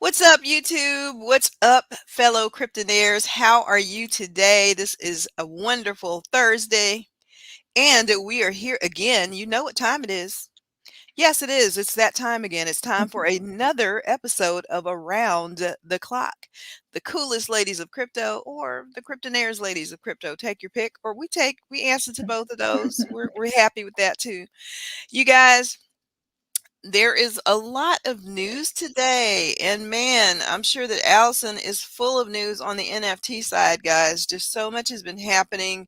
What's up, YouTube? What's up, fellow Cryptonairz? How are you today? This is a wonderful Thursday, and we are here again. You know what time it is. Yes, it is. It's that time again. It's time for another episode of Around the Clock. The coolest ladies of crypto, or the Cryptonairz ladies of crypto. Take your pick, or we answer to both of those. We're happy with that too. You guys, there is a lot of news today, and man, I'm sure that Allison is full of news on the NFT side, guys. Just so much has been happening,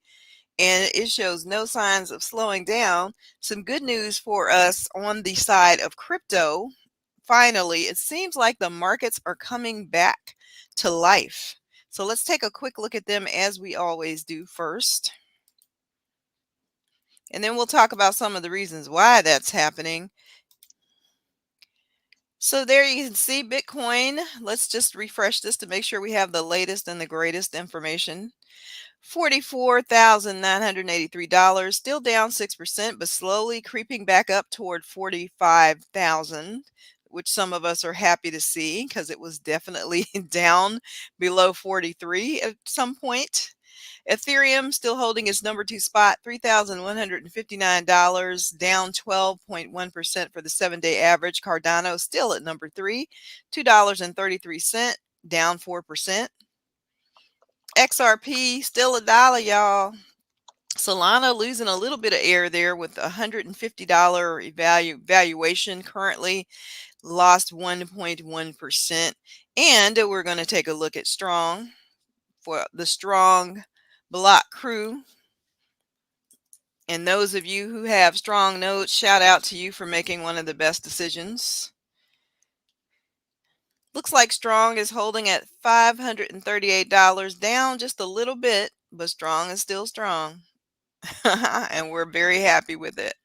and it shows no signs of slowing down. Some good news for us on the side of crypto. Finally, it seems like the markets are coming back to life. So let's take a quick look at them as we always do first. And then we'll talk about some of the reasons why that's happening. So there you can see Bitcoin. Let's just refresh this to make sure we have the latest and the greatest information. $44,983, still down 6%, but slowly creeping back up toward 45,000, which some of us are happy to see because it was definitely down below 43 at some point. Ethereum still holding its number 2 spot, $3,159, down 12.1% for the 7-day average. Cardano still at number 3, $2.33, down 4%. XRP still $1, y'all. Solana losing a little bit of air there with $150 valuation currently, lost 1.1%. And we're going to take a look at Strong for the Strong Block crew. And those of you who have strong notes, shout out to you for making one of the best decisions. Looks like Strong is holding at $538, down just a little bit, but Strong is still strong. And we're very happy with it.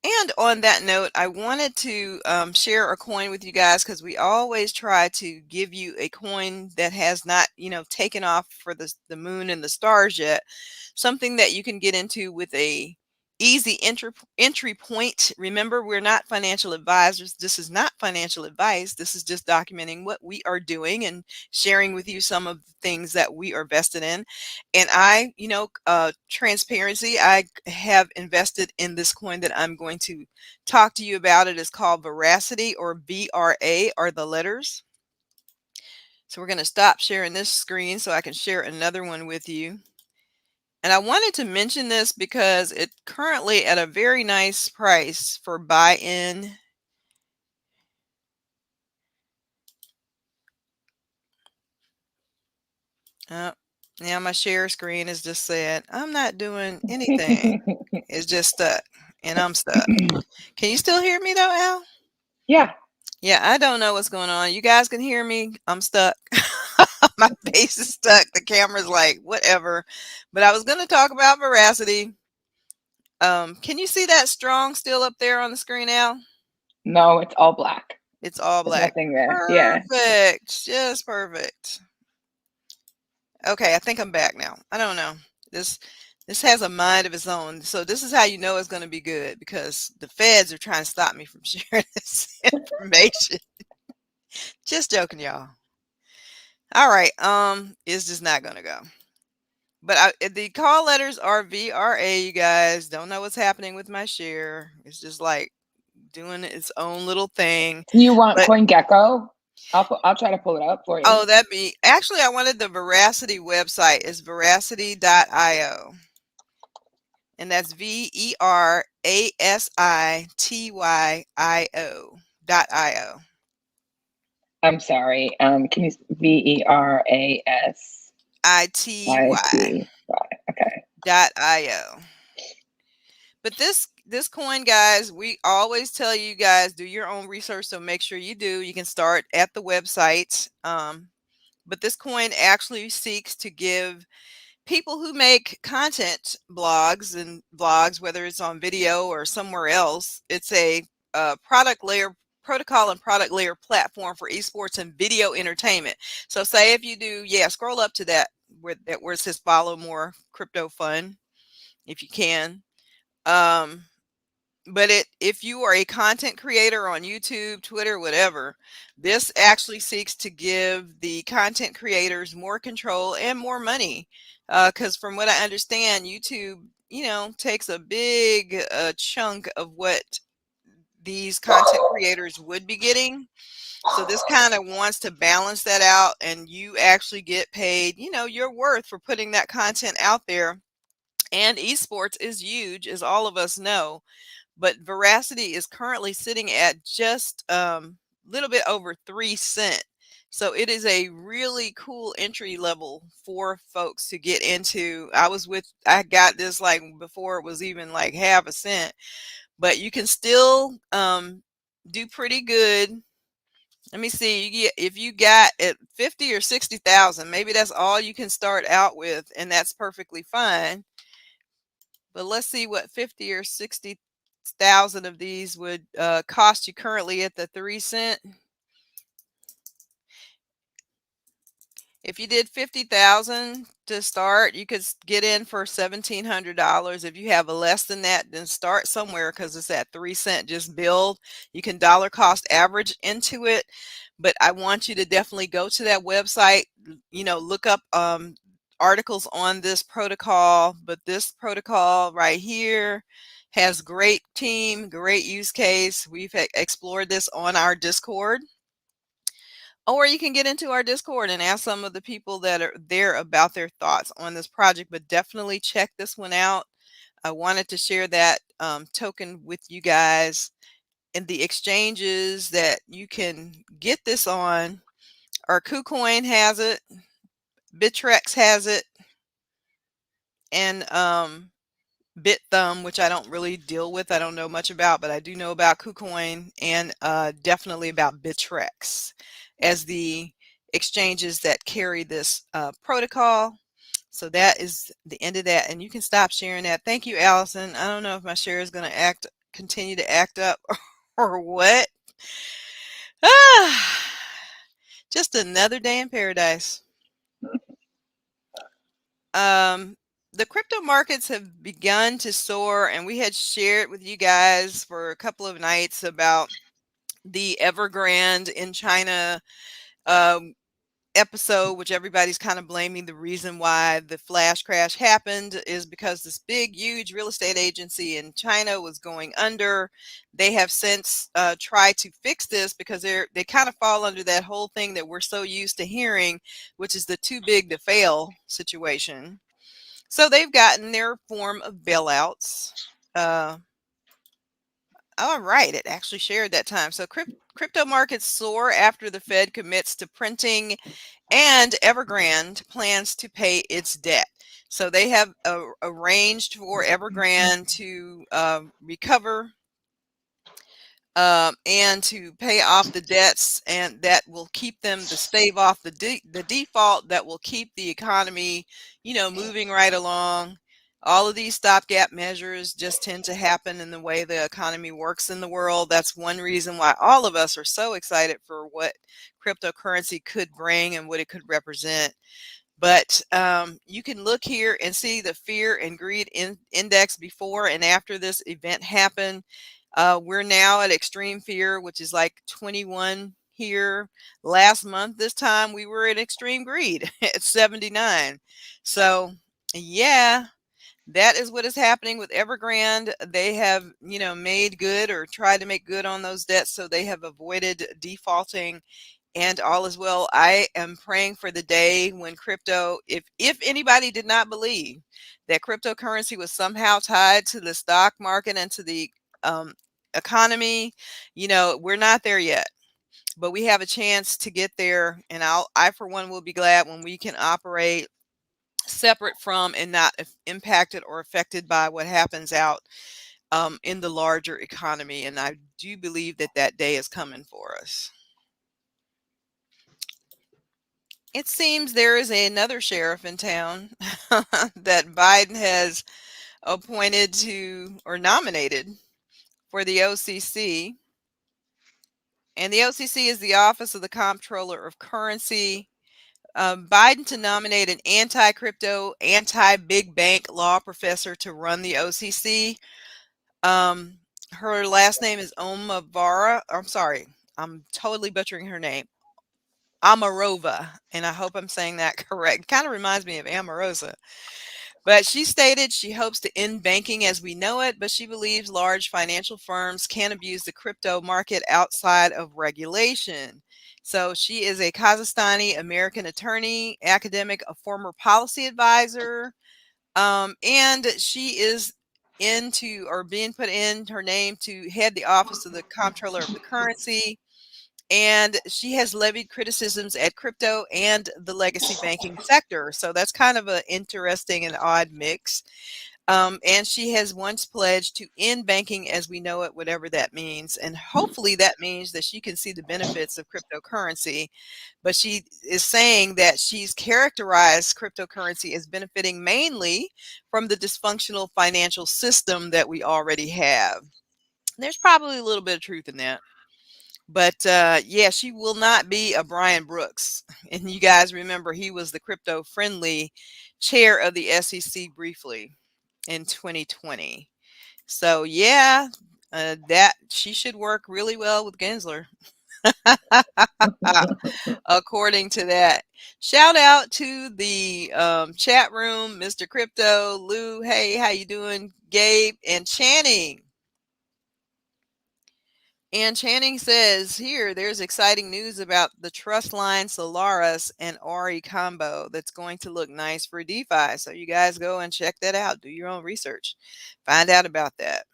And on that note, I wanted to share a coin with you guys because we always try to give you a coin that has not, taken off for the moon and the stars yet. Something that you can get into with a easy entry point. Remember, we're not financial advisors. This is not financial advice. This is just documenting what we are doing and sharing with you some of the things that we are vested in. And transparency, I have invested in this coin that I'm going to talk to you about. It is called Veracity, or VRA are the letters. So we're going to stop sharing this screen so I can share another one with you. And I wanted to mention this because it's currently at a very nice price for buy-in. Now my share screen is just saying, I'm not doing anything. It's just stuck, and I'm stuck. Can you still hear me though, Al? Yeah. Yeah, I don't know what's going on. You guys can hear me? I'm stuck. My face is stuck. The camera's like, whatever. But I was going to talk about Veracity. Can you see that Strong still up there on the screen, Al? No, it's all black. It's all There's black. nothing there. Yeah. Perfect. Just perfect. Okay, I think I'm back now. I don't know. This has a mind of its own. So this is how you know it's going to be good, because the feds are trying to stop me from sharing this information. Just joking, y'all. All right. It's just not going to go. But the call letters are VRA, you guys. Don't know what's happening with my share. It's just like doing its own little thing. You want But CoinGecko? I'll try to pull it up for you. oh, actually, I wanted the Veracity website. It's veracity.io. And that's VERASITYIO.io. I'm sorry. Can you VERAS ITY. Okay. .io. But this coin, guys, we always tell you guys, do your own research, so make sure you do. You can start at the website. But this coin actually seeks to give people who make content blogs and vlogs, whether it's on video or somewhere else, it's a product layer protocol and product layer platform for esports and video entertainment. So say if you do, scroll up to that where it says follow more crypto fun, if you can. but if you are a content creator on YouTube, Twitter, whatever, this actually seeks to give the content creators more control and more money. Because from what I understand, YouTube, takes a big chunk of what these content creators would be getting. So this kind of wants to balance that out, and you actually get paid, your worth for putting that content out there. And esports is huge, as all of us know, but Veracity is currently sitting at just little bit over 3 cent. So it is a really cool entry level for folks to get into. I got this like before it was even like half a cent, but you can still do pretty good. Let me see. If you got at 50 or 60,000, maybe that's all you can start out with, and that's perfectly fine. But let's see what 50 or 60,000 of these would cost you currently at the 3 cent. If you did 50,000 to start, you could get in for $1,700. If you have a less than that, then start somewhere because it's at 3 cent. Just build. You can dollar cost average into it, but I want you to definitely go to that website. Look up articles on this protocol. But this protocol right here has great team, great use case. We've explored this on our Discord. Or you can get into our Discord and ask some of the people that are there about their thoughts on this project, but definitely check this one out. I wanted to share that token with you guys, and the exchanges that you can get this on. Our KuCoin has it, Bittrex has it, and BitThumb, which I don't really deal with. I don't know much about, but I do know about KuCoin and definitely about Bittrex as the exchanges that carry this protocol. So that is the end of that, and you can stop sharing that. Thank you, Allison. I don't know if my share is going to continue to act up or what. Ah, just another day in paradise. The crypto markets have begun to soar, and we had shared with you guys for a couple of nights about the Evergrande in China um, episode, which everybody's kind of blaming. The reason why the flash crash happened is because this big, huge real estate agency in China was going under. They have since tried to fix this because they kind of fall under that whole thing that we're so used to hearing, which is the too big to fail situation. So they've gotten their form of bailouts. Uh, all right, it actually shared that time. So crypto markets soar after the Fed commits to printing, and Evergrande plans to pay its debt. So they have arranged for Evergrande to recover and to pay off the debts, and that will keep them to stave off the default that will keep the economy, moving right along. All of these stopgap measures just tend to happen in the way the economy works in the world. That's one reason why all of us are so excited for what cryptocurrency could bring and what it could represent. But you can look here and see the fear and greed index before and after this event happened. We're now at extreme fear, which is like 21 here. Last month, this time, we were at extreme greed at 79. So, yeah, that is what is happening with Evergrande. They have, made good or tried to make good on those debts, so they have avoided defaulting, and all is well. I am praying for the day when crypto, if anybody did not believe that cryptocurrency was somehow tied to the stock market and to the um, economy, we're not there yet, but we have a chance to get there. And I for one will be glad when we can operate separate from and not impacted or affected by what happens out in the larger economy. And I do believe that that day is coming for us. It seems there is another sheriff in town that Biden has appointed to or nominated for the OCC. And the OCC is the Office of the Comptroller of Currency. Biden to nominate an anti-crypto, anti-big bank law professor to run the OCC. Her last name is Omavara. I'm sorry, I'm totally butchering her name. Amarova, and I hope I'm saying that correct. Kind of reminds me of Amarosa. But she stated she hopes to end banking as we know it, but she believes large financial firms can abuse the crypto market outside of regulation. So she is a Kazakhstani American attorney, academic, a former policy advisor, and she is into or being put in her name to head the office of the comptroller of the currency. And she has levied criticisms at crypto and the legacy banking sector. So that's kind of an interesting and odd mix. And she has once pledged to end banking as we know it, whatever that means. And hopefully that means that she can see the benefits of cryptocurrency. But she is saying that she's characterized cryptocurrency as benefiting mainly from the dysfunctional financial system that we already have. There's probably a little bit of truth in that. But yeah, she will not be a Brian Brooks. And you guys remember he was the crypto friendly chair of the SEC briefly in 2020. So yeah, that she should work really well with Gensler, according to that. Shout out to the chat room, Mr. Crypto, Lou. Hey, how you doing, Gabe and Channing? And Channing says here, there's exciting news about the Trustline Solaris and Ori combo that's going to look nice for DeFi. So you guys go and check that out. Do your own research. Find out about that.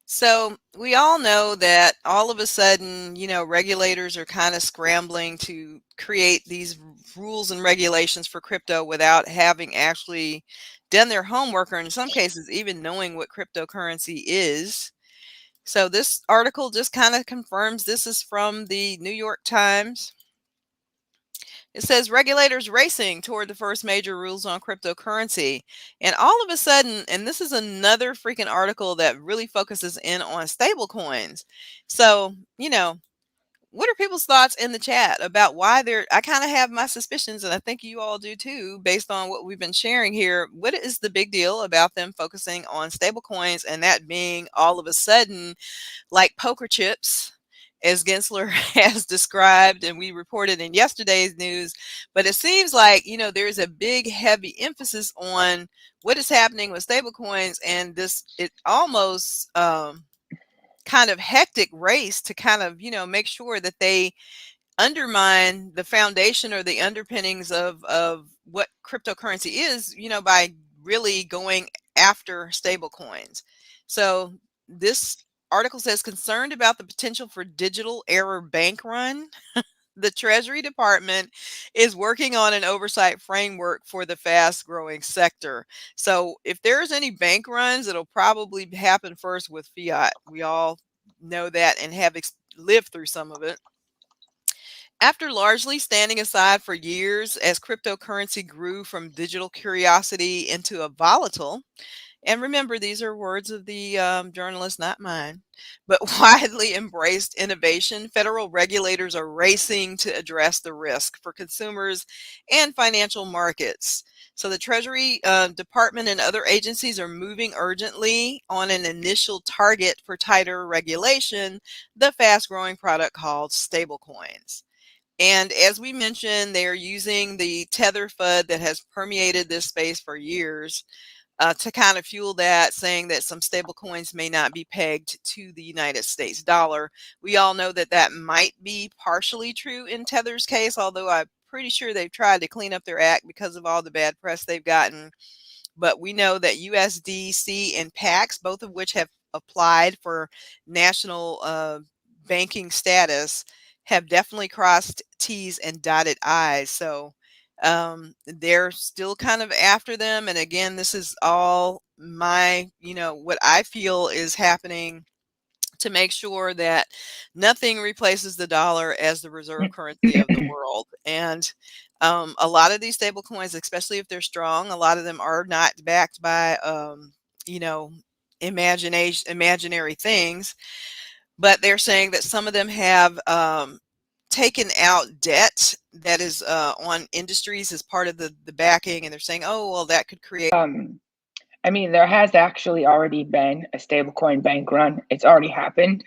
So we all know that all of a sudden, regulators are kind of scrambling to create these rules and regulations for crypto without having actually done their homework or in some cases even knowing what cryptocurrency is. So this article just kind of confirms this is from the New York Times. It says regulators racing toward the first major rules on cryptocurrency. And all of a sudden, and this is another freaking article that really focuses in on stablecoins. So, what are people's thoughts in the chat about why they're, I kind of have my suspicions, and I think you all do too, based on what we've been sharing here. What is the big deal about them focusing on stablecoins and that being all of a sudden like poker chips, as Gensler has described, and we reported in yesterday's news. But it seems like, there's a big, heavy emphasis on what is happening with stablecoins and this, it almost kind of hectic race to kind of, make sure that they undermine the foundation or the underpinnings of what cryptocurrency is, by really going after stable coins. So this article says concerned about the potential for digital error bank run. The Treasury Department is working on an oversight framework for the fast growing sector. So if there's any bank runs, it'll probably happen first with fiat. We all know that and have lived through some of it. After largely standing aside for years as cryptocurrency grew from digital curiosity into a volatile, and remember, these are words of the journalist, not mine, but widely embraced innovation, federal regulators are racing to address the risk for consumers and financial markets. So the Treasury Department and other agencies are moving urgently on an initial target for tighter regulation, the fast growing product called stablecoins. And as we mentioned, they are using the Tether FUD that has permeated this space for years to kind of fuel that, saying that some stable coins may not be pegged to the United States dollar. We all know that that might be partially true in Tether's case, although I'm pretty sure they've tried to clean up their act because of all the bad press they've gotten. But we know that USDC and PAX, both of which have applied for national banking status, have definitely crossed T's and dotted I's. So they're still kind of after them. And again, this is all my, what I feel is happening to make sure that nothing replaces the dollar as the reserve currency of the world. And a lot of these stable coins, especially if they're strong, a lot of them are not backed by, you know, imaginary things, but they're saying that some of them have taken out debt that is on industries as part of the backing, and they're saying, oh, well, that could create. I mean, there has actually already been a stablecoin bank run. It's already happened,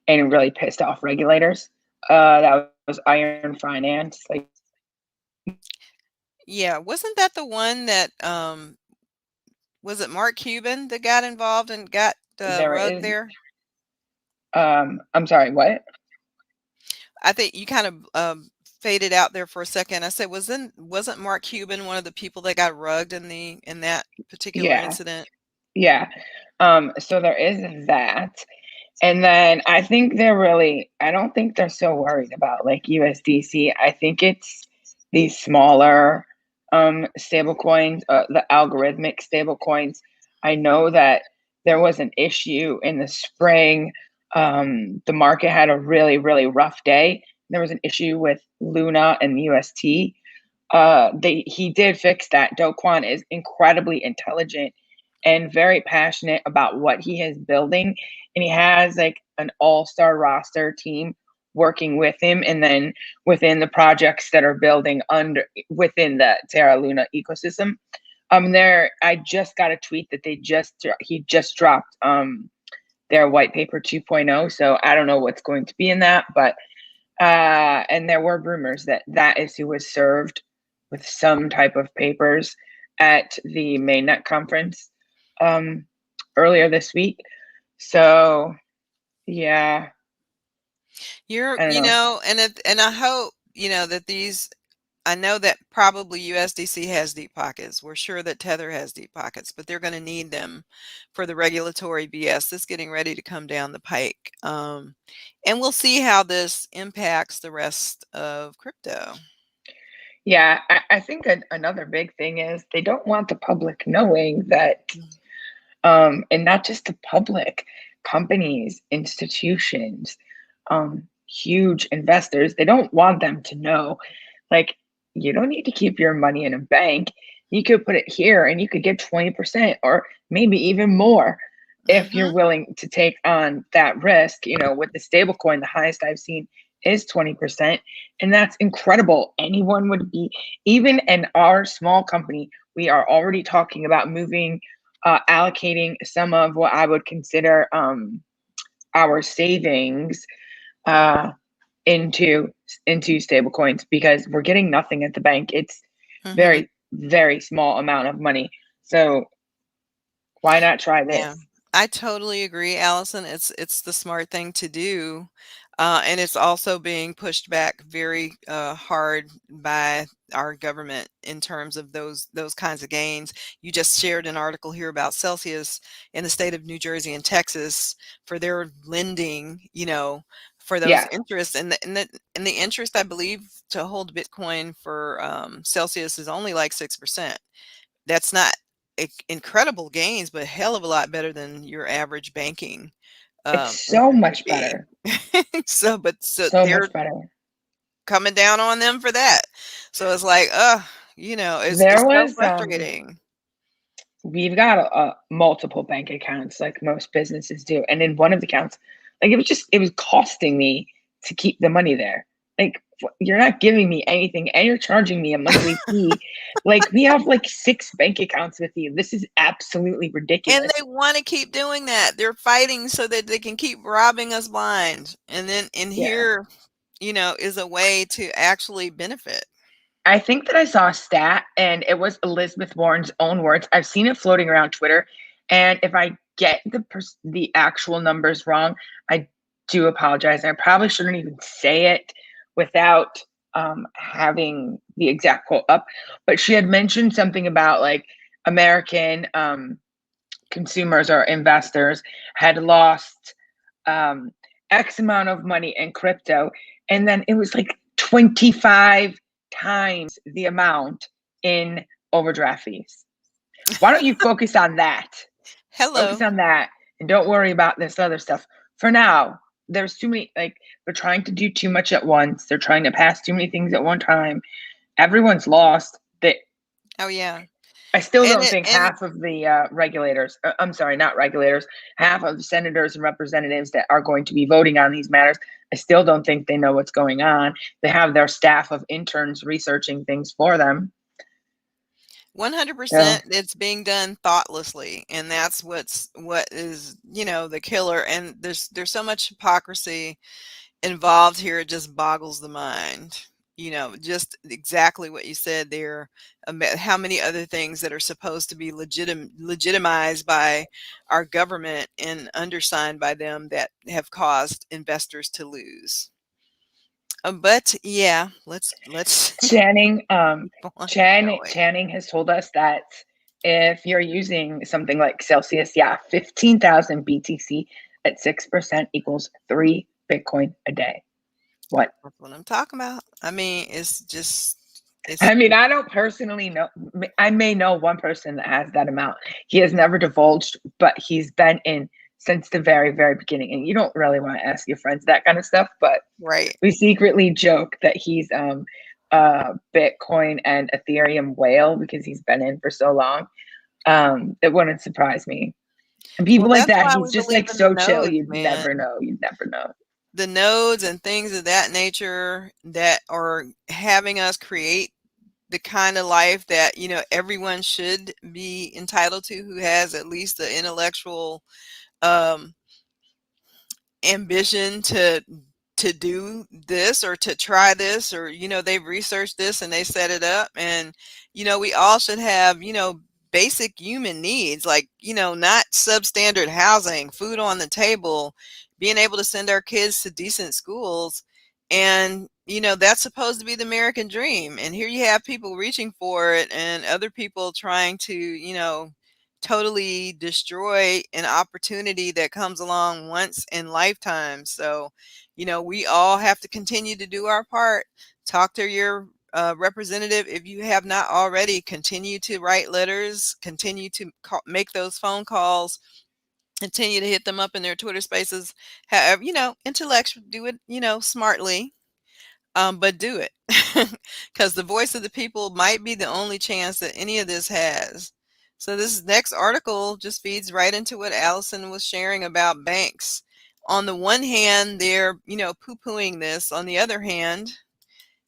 and it really pissed off regulators. That was Iron Finance. Like, Yeah, wasn't that the one that, was it Mark Cuban that got involved and got, there rugged is. there? I'm sorry. What? I think you kind of, faded out there for a second. I said, wasn't Mark Cuban one of the people that got rugged in that particular Yeah, incident? yeah. So there is that. And then I don't think they're so worried about like USDC. I think it's these smaller stable coins, the algorithmic stable coins. I know that there was an issue in the spring. The market had a really, really rough day. There was an issue with Luna and UST. He did fix that. Do Kwon is incredibly intelligent and very passionate about what he is building, and he has like an all-star roster team working with him, and then within the projects that are building under within the Terra Luna ecosystem. There I just got a tweet that he just dropped their white paper 2.0, so I don't know what's going to be in that, but and there were rumors that that is who was served with some type of papers at the mainnet conference um, earlier this week. So yeah, I don't know. And I hope, that these I know that probably USDC has deep pockets. We're sure that Tether has deep pockets, but they're going to need them for the regulatory BS that's getting ready to come down the pike. And we'll see how this impacts the rest of crypto. Yeah, I think another big thing is they don't want the public knowing that, Mm. and not just the public, companies, institutions, huge investors, they don't want them to know. Like, you don't need to keep your money in a bank. You could put it here and you could get 20% or maybe even more if you're Mhm. willing to take on that risk. With the stable coin, the highest I've seen is 20%. And that's incredible. Anyone would be, even in our small company, we are already talking about moving, allocating some of what I would consider our savings uh, into stable coins because we're getting nothing at the bank. It's Mhm. very, very small amount of money. So why not try Yeah, this? I totally agree, Allison. It's the smart thing to do, and it's also being pushed back very hard by our government in terms of those kinds of gains. You just shared an article here about Celsius in the state of New Jersey and Texas for their lending, for those Yeah, interests, and the interest I believe to hold Bitcoin for Celsius is only like 6%. That's not incredible gains, but a hell of a lot better than your average banking, it's so interest would much be. better. So So they're much better. coming down on them for that. So it's like, it's There so was frustrating. we've got multiple bank accounts like most businesses do, and in one of the accounts, like it was costing me to keep the money there. Like, you're not giving me anything and you're charging me a monthly fee. Like, we have like six bank accounts with you. This is absolutely And ridiculous. they wanna keep doing that. They're fighting so that they can keep robbing us blind. And Yeah. here, is a way to actually benefit. I think that I saw a stat, and it was Elizabeth Warren's own words. I've seen it floating around Twitter, and if I get the actual numbers wrong, I do apologize. I probably shouldn't even say it without having the exact quote up. But she had mentioned something about like American consumers or investors had lost um, X amount of money in crypto, and then it was like 25 times the amount in overdraft fees. Why don't you focus on that? Focus Hello. on that and don't worry about this other stuff. For now, there's too many, like, they're trying to do too much at once. They're trying to pass too many things at one time. Everyone's lost. Oh, yeah. I still And don't it think and half of the regulators, I'm sorry, not regulators, half of the senators and representatives that are going to be voting on these matters, I still don't think they know what's going on. They have their staff of interns researching things for them. So 100%, it's being done thoughtlessly, and that's what is, the killer, and there's so much hypocrisy involved here, it just boggles the mind. Just exactly what you said there about how many other things that are supposed to be legitimized by our government and undersigned by them that have caused investors to lose. But yeah, let's Channing, keep on going. Channing has told us that if you're using something like Celsius, yeah, 15,000 BTC at 6% equals 3 Bitcoin a day. What? That's what I'm talking about. I mean, it's just it's I mean, I don't personally know. I may know one person that has that amount. He has never divulged, but he's been in since the very, very beginning. And you don't really want to ask your friends that kind of stuff, but right. we secretly joke that he's Bitcoin and Ethereum whale because he's been in for so long. It wouldn't surprise me. And Well, people like that's that, why he's we just believe like in the so chill. nodes, You'd never man. know. You'd never know. The nodes and things of that nature that are having us create the kind of life that everyone should be entitled to, who has at least the intellectual um ambition to do this or to try this, or they've researched this and they set it up. And we all should have basic human needs, like not substandard housing, food on the table, being able to send our kids to decent schools. And that's supposed to be the American dream, and here you have people reaching for it and other people trying to totally destroy an opportunity that comes along once in lifetime. So, we all have to continue to do our part. Talk to your representative if you have not already. Continue to write letters. Continue to make those phone calls. Continue to hit them up in their Twitter spaces. However, intellectual, do it, smartly, but do it, because the voice of the people might be the only chance that any of this has. So this next article just feeds right into what Allison was sharing about banks. On the one hand, they're poo-pooing this. On the other hand,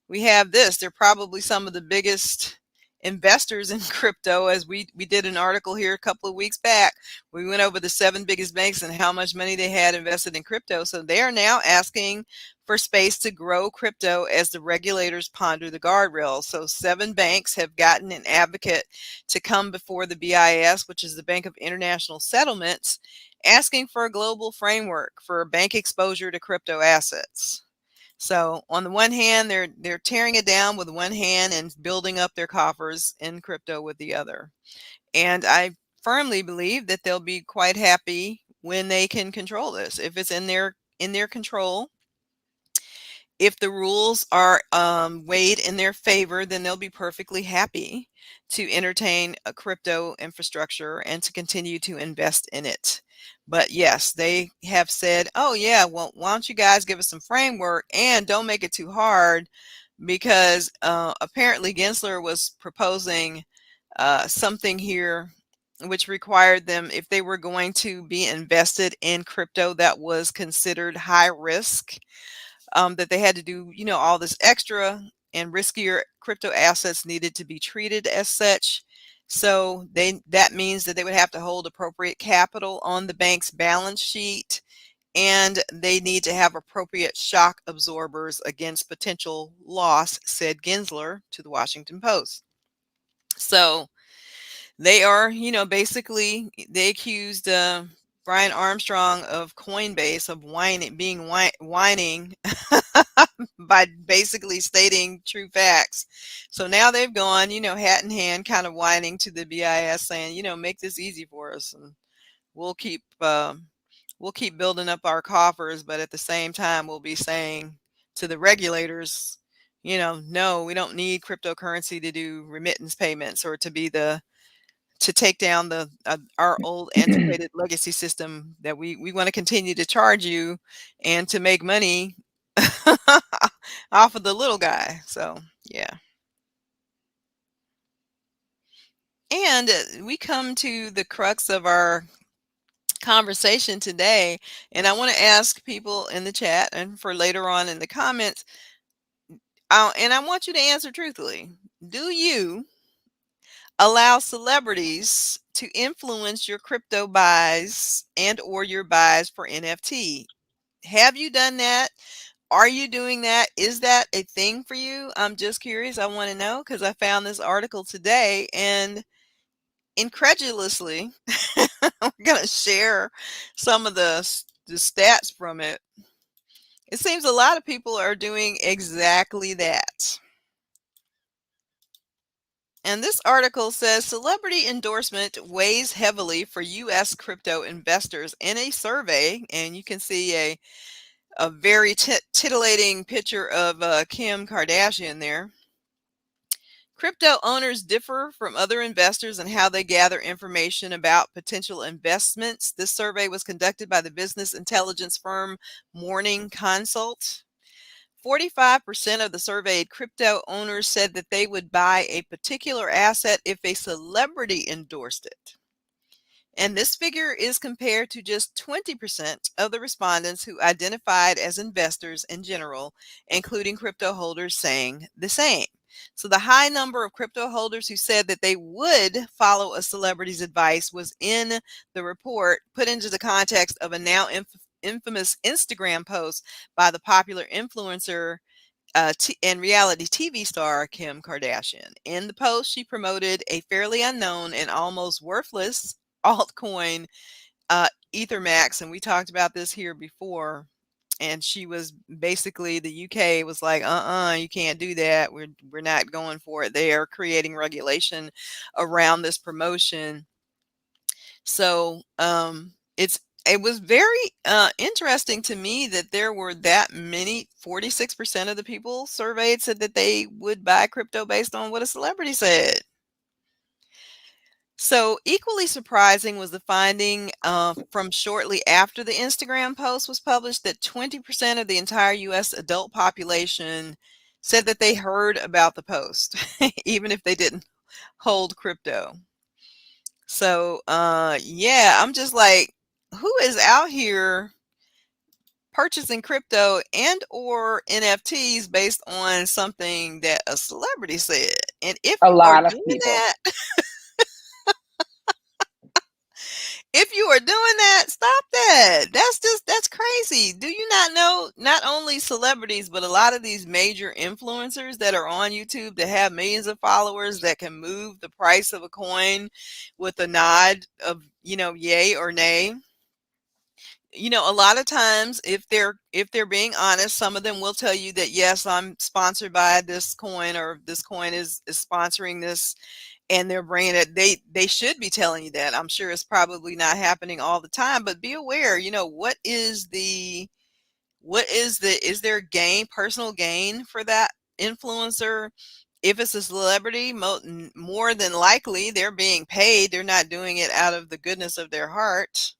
we have this. They're probably some of the biggest investors in crypto, as we did an article here a couple of weeks back. We went over the 7 biggest banks and how much money they had invested in crypto. So they are now asking for space to grow crypto as the regulators ponder the guardrails. So 7 banks have gotten an advocate to come before the BIS, which is the Bank of International Settlements, asking for a global framework for bank exposure to crypto assets. So on the one hand, they're tearing it down with one hand and building up their coffers in crypto with the other. And I firmly believe that they'll be quite happy when they can control this. If it's in their control, if the rules are weighed in their favor, then they'll be perfectly happy to entertain a crypto infrastructure and to continue to invest in it. But yes, they have said, oh, yeah, well, why don't you guys give us some framework and don't make it too hard, because apparently Gensler was proposing something here which required them, if they were going to be invested in crypto that was considered high risk, that they had to do, all this extra, and riskier crypto assets needed to be treated as such. So that means that they would have to hold appropriate capital on the bank's balance sheet, and they need to have appropriate shock absorbers against potential loss, said Gensler to the Washington Post. So they are, basically, they accused Brian Armstrong of Coinbase of whining by basically stating true facts. So now they've gone, hat in hand, kind of whining to the BIS, saying, make this easy for us, and we'll keep uh, we'll keep building up our coffers, but at the same time, we'll be saying to the regulators, no, we don't need cryptocurrency to do remittance payments or to take down the our old antiquated legacy system that we want to continue to charge you and to make money off of the little guy. So yeah. And we come to the crux of our conversation today, and I want to ask people in the chat and for later on in the comments, and I want you to answer truthfully. Do you Allow celebrities to influence your crypto buys and or your buys for NFT. Have you done that? Are you doing that? Is that a thing for you? I'm just curious. I want to know because I found this article today and incredulously, we're going to share some of the stats from it. It seems a lot of people are doing exactly that. And this article says celebrity endorsement weighs heavily for U.S. crypto investors in a survey. And you can see a very titillating picture of Kim Kardashian there. Crypto owners differ from other investors in how they gather information about potential investments. This survey was conducted by the business intelligence firm Morning Consult. 45% of the surveyed crypto owners said that they would buy a particular asset if a celebrity endorsed it. And this figure is compared to just 20% of the respondents who identified as investors in general, including crypto holders saying the same. So the high number of crypto holders who said that they would follow a celebrity's advice was in the report, put into the context of a now infamous Instagram post by the popular influencer and reality TV star Kim Kardashian. In the post, she promoted a fairly unknown and almost worthless altcoin, Ethermax, and we talked about this here before. And she was basically, the UK was like, you can't do that. We're not going for it. They are creating regulation around this promotion. So it was very interesting to me that there were that many. 46% of the people surveyed said that they would buy crypto based on what a celebrity said. So, equally surprising was the finding from shortly after the Instagram post was published that 20% of the entire US adult population said that they heard about the post, even if they didn't hold crypto. So, yeah, I'm just like, who is out here purchasing crypto and or NFTs based on something that a celebrity said? And if A you are lot of doing people. that, if you are doing that, stop that. That's crazy. Do you not know not only celebrities, but a lot of these major influencers that are on YouTube that have millions of followers that can move the price of a coin with a nod of, yay or nay? A lot of times if they're being honest, some of them will tell you that yes, I'm sponsored by this coin, or this coin is sponsoring this, and they're bringing it. They should be telling you that. I'm sure it's probably not happening all the time, but be aware. Is there gain, personal gain for that influencer? If it's a celebrity, more than likely they're being paid. They're not doing it out of the goodness of their heart,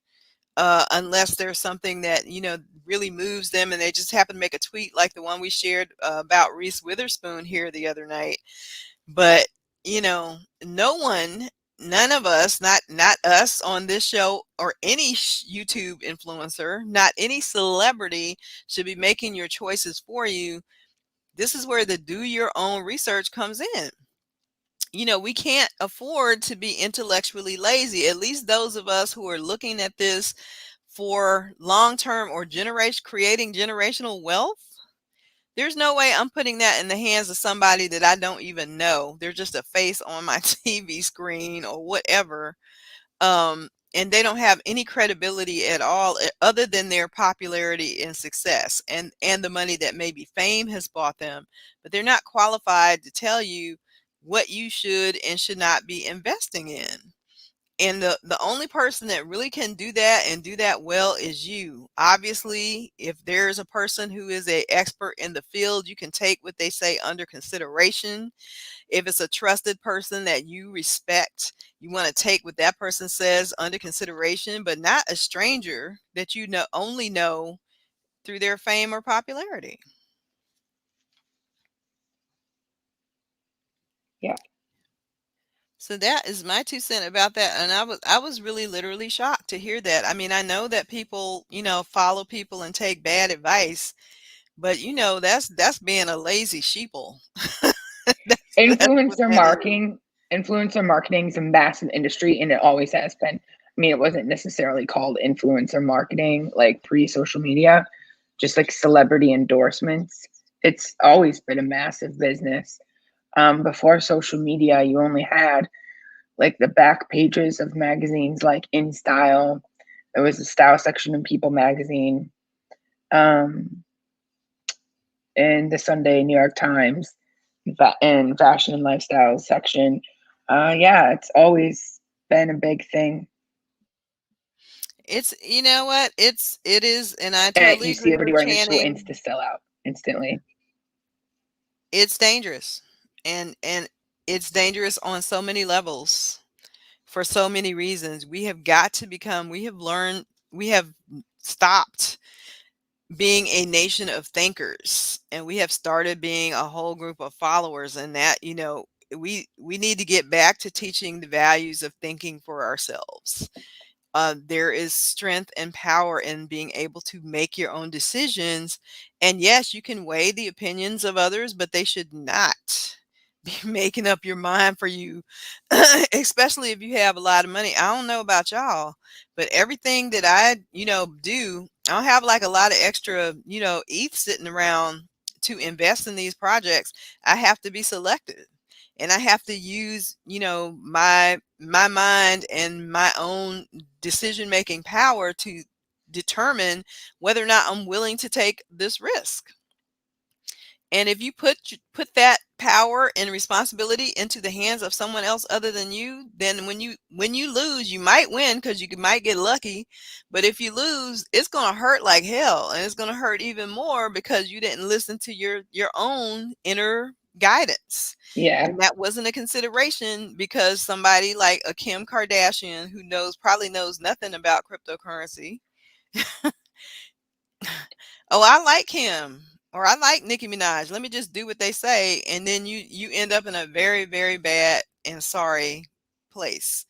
unless there's something that really moves them, and they just happen to make a tweet like the one we shared about Reese Witherspoon here the other night. But no one, none of us, not us on this show, or any YouTube influencer, not any celebrity, should be making your choices for you. This is where the do your own research comes in. We can't afford to be intellectually lazy. At least those of us who are looking at this for long term or creating generational wealth. There's no way I'm putting that in the hands of somebody that I don't even know. They're just a face on my TV screen or whatever. And they don't have any credibility at all, other than their popularity and success, and the money that maybe fame has bought them. But they're not qualified to tell you what you should and should not be investing in. And the only person that really can do that and do that well is you. Obviously, if there's a person who is an expert in the field, you can take what they say under consideration. If it's a trusted person that you respect, you want to take what that person says under consideration, but not a stranger that only know through their fame or popularity. Yeah. So that is my 2 cents about that, and I was really literally shocked to hear that. I mean, I know that people, follow people and take bad advice, but that's being a lazy sheeple. That's what Influencer that is. marketing influencer marketing is a massive industry and it always has been. I mean, it wasn't necessarily called influencer marketing like pre social media, just like celebrity endorsements. It's always been a massive business. Before social media, you only had like the back pages of magazines like In Style. There was a style section in People magazine, um, in the Sunday New York Times, and fashion and lifestyle section. Yeah, it's always been a big thing. It's, you know what? It is, and I And totally you see agree everybody with wearing it, will Channing. insta sell out instantly. It's dangerous. And it's dangerous on so many levels for so many reasons. We have got to become, we have learned, we have stopped being a nation of thinkers, and we have started being a whole group of followers, and that, we need to get back to teaching the values of thinking for ourselves. There is strength and power in being able to make your own decisions. And yes, you can weigh the opinions of others, but they should not be making up your mind for you, especially if you have a lot of money. I don't know about y'all, but everything that I do, I don't have like a lot of extra, ETH sitting around to invest in these projects. I have to be selective, and I have to use, my mind and my own decision making power to determine whether or not I'm willing to take this risk. And if you put that power and responsibility into the hands of someone else other than you, then when you lose, you might win because might get lucky. But if you lose, it's going to hurt like hell, and it's going to hurt even more because you didn't listen to your own inner guidance. Yeah. And that wasn't a consideration because somebody like a Kim Kardashian, who probably knows nothing about cryptocurrency. Oh, I like him, or I like Nicki Minaj. Let me just do what they say, and then you end up in a very, very bad and sorry place.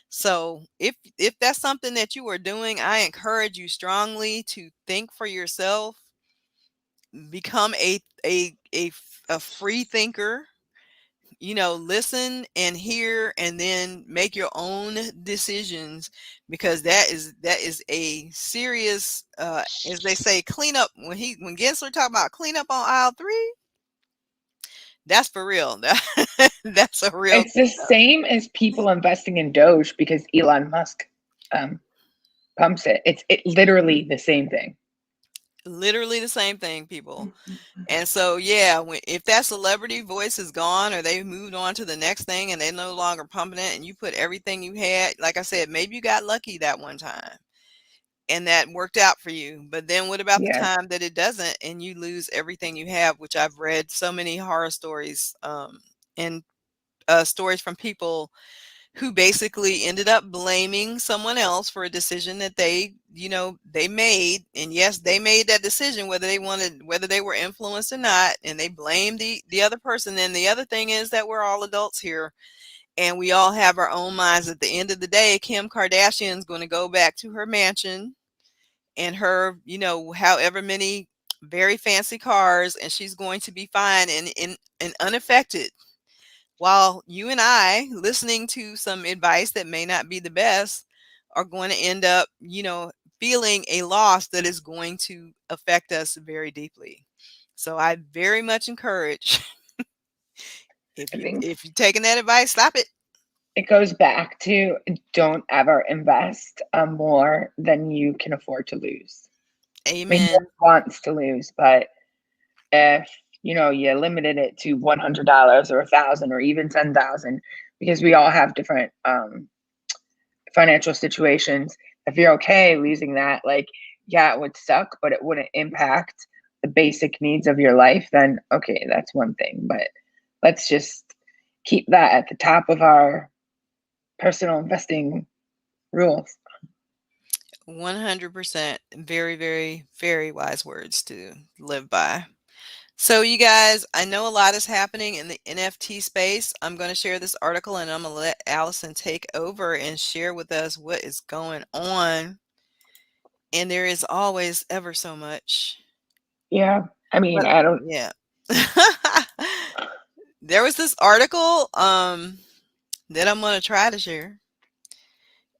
So if that's something that you are doing, I encourage you strongly to think for yourself, become a free thinker. Listen and hear, and then make your own decisions, because that is a serious, as they say, cleanup. When Gensler talk about cleanup on aisle 3, that's for real. That's a real It's the cleanup. same as people investing in Doge because Elon Musk um, pumps it. It's literally the same thing. Literally the same thing, people. And so, yeah, if that celebrity voice is gone, or they moved on to the next thing and they're no longer pumping it, and you put everything you had, like I said, maybe you got lucky that one time and that worked out for you. But then what about the Yeah. time that it doesn't, and you lose everything you have? Which I've read so many horror stories, and stories from people who basically ended up blaming someone else for a decision that they made. And yes, they made that decision whether they were influenced or not, and they blamed the other person. And the other thing is that we're all adults here, and we all have our own minds. At the end of the day, Kim Kardashian's going to go back to her mansion and her, however many very fancy cars, and she's going to be fine and unaffected. While you and I, listening to some advice that may not be the best, are going to end up, feeling a loss that is going to affect us very deeply. So I very much encourage, if I you think if you're taking that advice, stop it. it goes back to don't ever invest more than you can afford to lose. I mean, no Amen. one wants to lose, but if you limited it to $100 or 1,000 or even 10,000, because we all have different financial situations. If you're okay losing that, like, yeah, it would suck, but it wouldn't impact the basic needs of your life, then okay, that's one thing. But let's just keep that at the top of our personal investing rules. 100%. Very, very, very wise words to live by. So, you guys, I know a lot is happening in the NFT space. I'm going to share this article, and I'm going to let Allison take over and share with us what is going on. And there is always ever so much. Yeah. I mean, But I don't, yeah. There was this article. that I'm gonna try to share.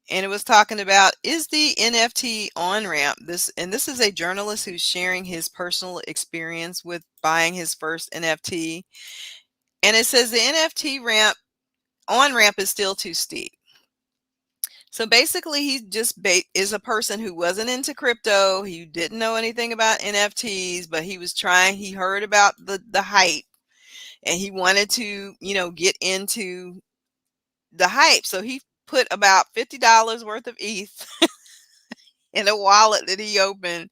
And it was talking about, is the NFT on ramp this, and this is a journalist who's sharing his personal experience with buying his first NFT. And it says the NFT on ramp is still too steep. So basically, he just is a person who wasn't into crypto. He didn't know anything about NFTs, but he was trying. He heard about the hype, and he wanted to, get into the hype. So he put about $50 worth of ETH in a wallet that he opened,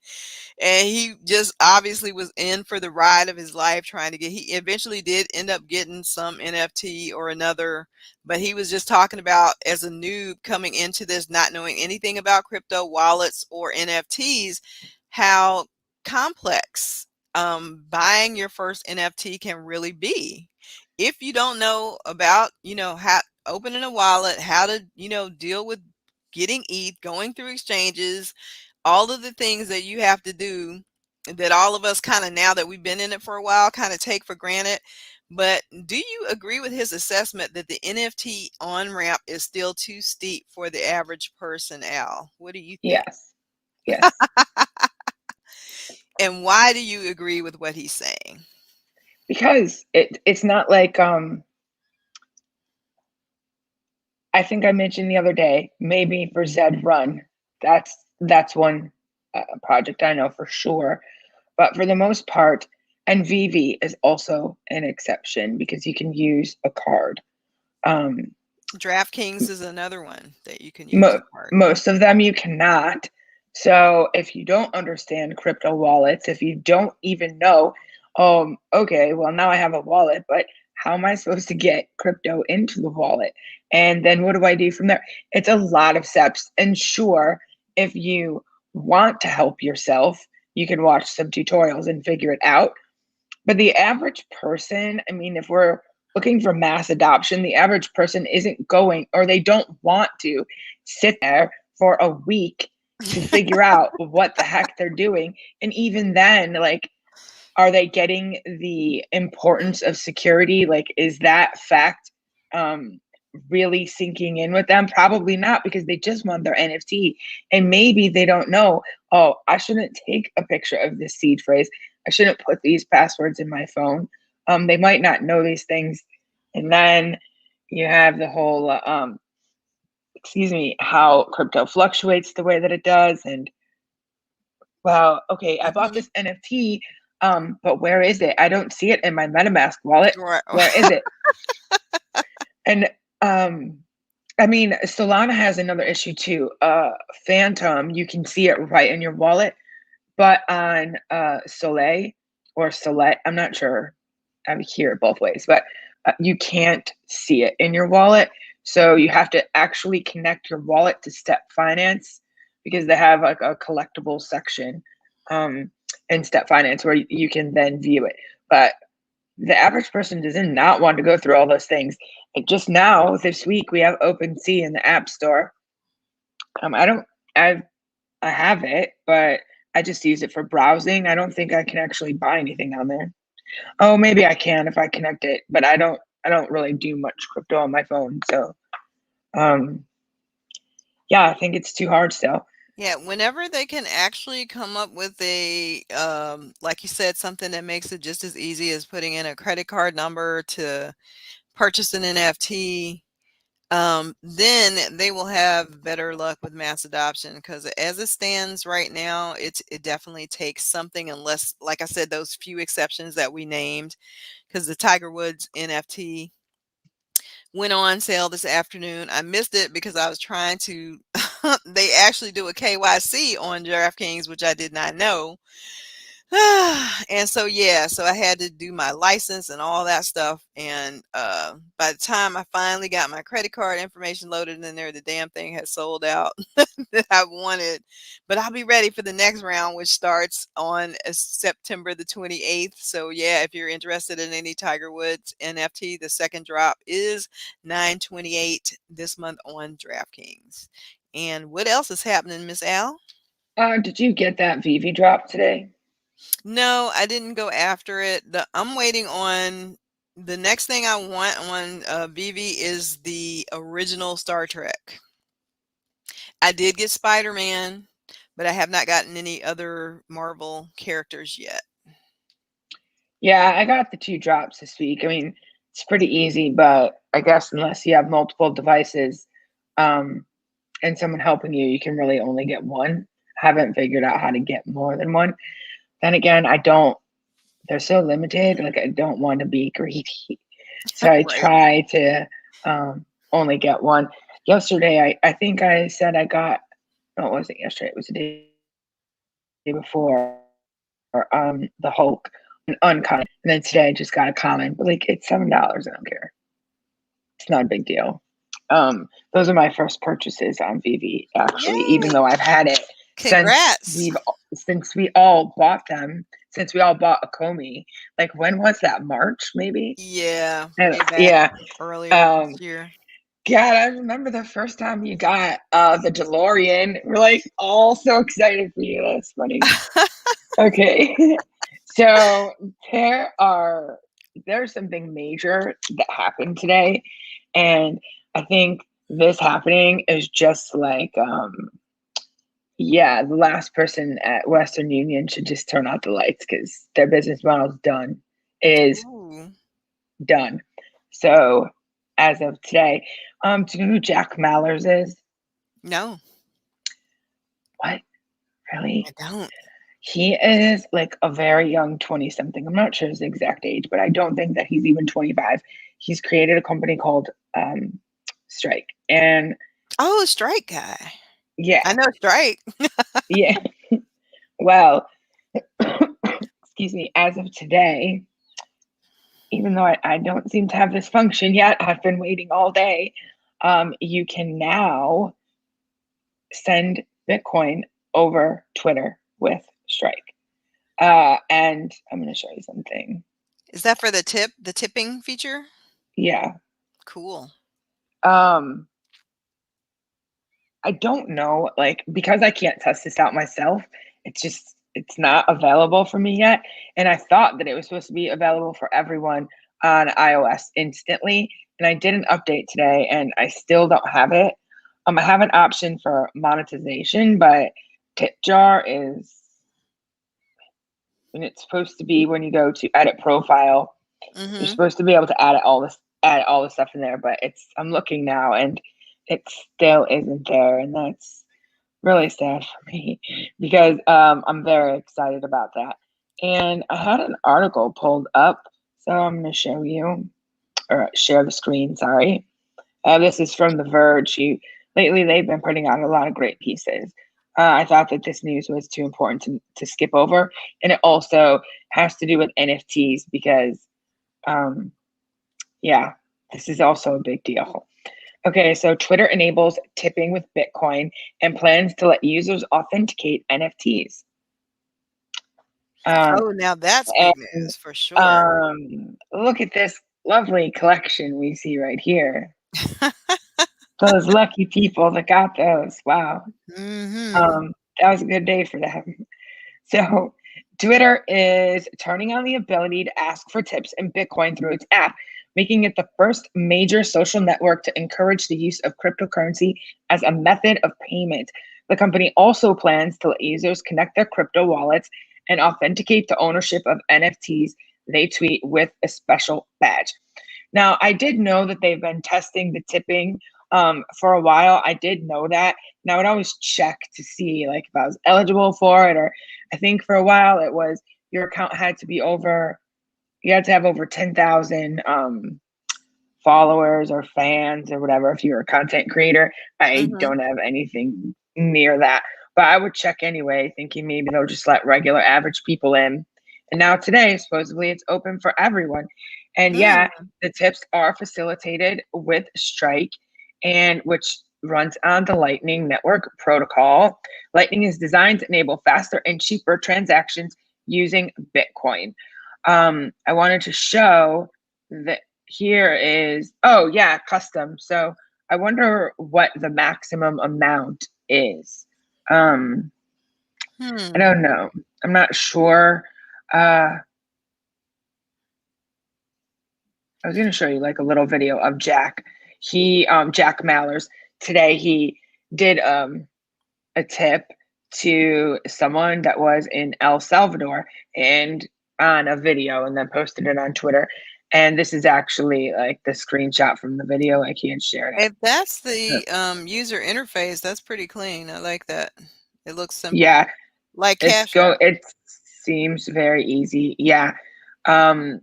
and he just obviously was in for the ride of his life trying to get. He eventually did end up getting some NFT or another, but he was just talking about, as a noob coming into this, not knowing anything about crypto wallets or NFTs, how complex buying your first NFT can really be if you don't know about, how opening a wallet, how to, deal with getting ETH, going through exchanges, all of the things that you have to do, that all of us kind of, now that we've been in it for a while, kind of take for granted. But do you agree with his assessment that the NFT on ramp is still too steep for the average person, Al? What do you think? Yes. Yes. And why do you agree with what he's saying? Because it's not like I think I mentioned the other day, maybe for Zed Run. That's one project I know for sure. But for the most part, and Vivi is also an exception because you can use a card. Um, DraftKings is another one that you can use mo- a card. Most of them you cannot. So if you don't understand crypto wallets, if you don't even know, okay, well now I have a wallet, but how am I supposed to get crypto into the wallet? And then what do I do from there? It's a lot of steps. And sure, if you want to help yourself, you can watch some tutorials and figure it out. But the average person, I mean, if we're looking for mass adoption, the average person isn't going, or they don't want to sit there for a week to figure out what the heck they're doing. And even then, like, are they getting the importance of security? Like, is that fact um, really sinking in with them? Probably not, because they just want their NFT. And maybe they don't know, oh, I shouldn't take a picture of this seed phrase. I shouldn't put these passwords in my phone. They might not know these things. And then you have the whole, excuse me, how crypto fluctuates the way that it does. And well, okay, I bought Mhm. this NFT, but where is it? I don't see it in my MetaMask wallet. Right. Where is it? And um, I mean, Solana has another issue too. Phantom, you can see it right in your wallet, but on Soleil or Solet, I'm not sure. I hear it both ways, but you can't see it in your wallet. So you have to actually connect your wallet to Step Finance because they have like a collectible section um, in Step Finance where you can then view it. But the average person does not want to go through all those things. Like just now, this week, we have OpenSea in the App Store. I don't, I have it, but I just use it for browsing. I don't think I can actually buy anything on there. Oh, maybe I can if I connect it, but I don't really do much crypto on my phone. So um yeah, I think it's too hard still. Yeah, whenever they can actually come up with a, like you said, something that makes it just as easy as putting in a credit card number to purchase an NFT, then they will have better luck with mass adoption. Because as it stands right now, it definitely takes something, unless, like I said, those few exceptions that we named. Because the Tiger Woods NFT went on sale this afternoon. I missed it because I was trying to. They actually do a KYC on DraftKings, which I did not know. And so, yeah, so I had to do my license and all that stuff. And by the time I finally got my credit card information loaded in there, the damn thing had sold out that I wanted. But I'll be ready for the next round, which starts on September the 28th. So, yeah, if you're interested in any Tiger Woods NFT, the second drop is 9/28 this month on DraftKings. And what else is happening, Miss Al? Did you get that Vivi drop today? No, I didn't go after it. I'm waiting on. The next thing I want on Vivi is the original Star Trek. I did get Spider-Man, but I have not gotten any other Marvel characters yet. Yeah, I got the 2 drops this week. I mean, it's pretty easy, but I guess unless you have multiple devices, um, and someone helping you, you can really only get 1. Haven't figured out how to get more than 1. Then again, I don't they're so limited, like, I don't wanna be greedy. So I Right. try to, only get 1. Yesterday, I think I said I got no, it wasn't yesterday, it was the day before, the Hulk, uncommon, and then today I just got a common, but, like, it's $7, I don't care. It's not a big deal. Those are my first purchases on Vivi, actually, even Yay! though I've had it Congrats. since we all bought them, since we all bought a Comey. Like, when was that? March, maybe? Yeah, And way back yeah, earlier this um, year. God, I remember the first time you got the DeLorean. We're like all so excited for you. That's funny. Okay. So there's something major that happened today. And I think this happening is just like yeah, the last person at Western Union should just turn out the lights because their business model's done. Is Ooh, done. So as of today, do you know who Jack Mallers is? no, What? I Really? don't. He is like a very young 20 something. I'm not sure his exact age, but I don't think that he's even 25. He's created a company called Strike. And Oh, Strike guy. I yeah, know Strike. yeah. Well, excuse me, as of today, even though I don't seem to have this function yet, I've been waiting all day. You can now send Bitcoin over Twitter with Strike. And I'm going to show you something. Is that for the tipping feature? Yeah. Cool. Um, I don't know, like, because I can't test this out myself, it's not available for me yet. And I thought that it was supposed to be available for everyone on iOS instantly. And I did an update today and I still don't have it. I have an option for monetization, but TipJar is and it's supposed to be when you go to edit profile, you're Mhm. supposed to be able to add all the stuff in there, but it's I'm looking now and it still isn't there, and that's really sad for me because I'm very excited about that. And I had an article pulled up, so I'm going to show you or share the screen. Sorry, this is from The Verge. Lately they've been putting out a lot of great pieces. I thought that this news was too important to skip over, and it also has to do with NFTs because yeah, this is also a big deal. Okay, so Twitter enables tipping with Bitcoin and plans to let users authenticate NFTs. Um, Oh, now that's big and news for sure. look at this lovely collection we see right here. Those lucky people that got those. Wow. Mhm. That was a good day for them. So, Twitter is turning on the ability to ask for tips in Bitcoin through its app, making it the first major social network to encourage the use of cryptocurrency as a method of payment. The company also plans to let users connect their crypto wallets and authenticate the ownership of NFTs they tweet with a special badge. Now, I did know that they've been testing the tipping for a while. I did know that. And I would always check to see like if I was eligible for it, or I think for a while it was your account had to be over, you had to have over 10,000 followers or fans or whatever if you're a content creator. I Mhm. don't have anything near that, but I would check anyway, thinking maybe they'll just let regular average people in. And now today, supposedly it's open for everyone. And yeah, Mm. the tips are facilitated with Strike, and which runs on the Lightning Network protocol. Lightning is designed to enable faster and cheaper transactions using Bitcoin. I wanted to show that here is, oh yeah, custom. So I wonder what the maximum amount is. Um, I Hmm. don't know. I'm not sure. Uh, I was going to show you like a little video of Jack. Jack Mallers. Today he did a tip to someone that was in El Salvador and on a video and then posted it on Twitter. And this is actually like the screenshot from the video, like he had shared it. If that's Uh, the, user interface, that's pretty clean. I like that. It looks simple, Yeah, like Cash App. it seems very easy. Yeah. Um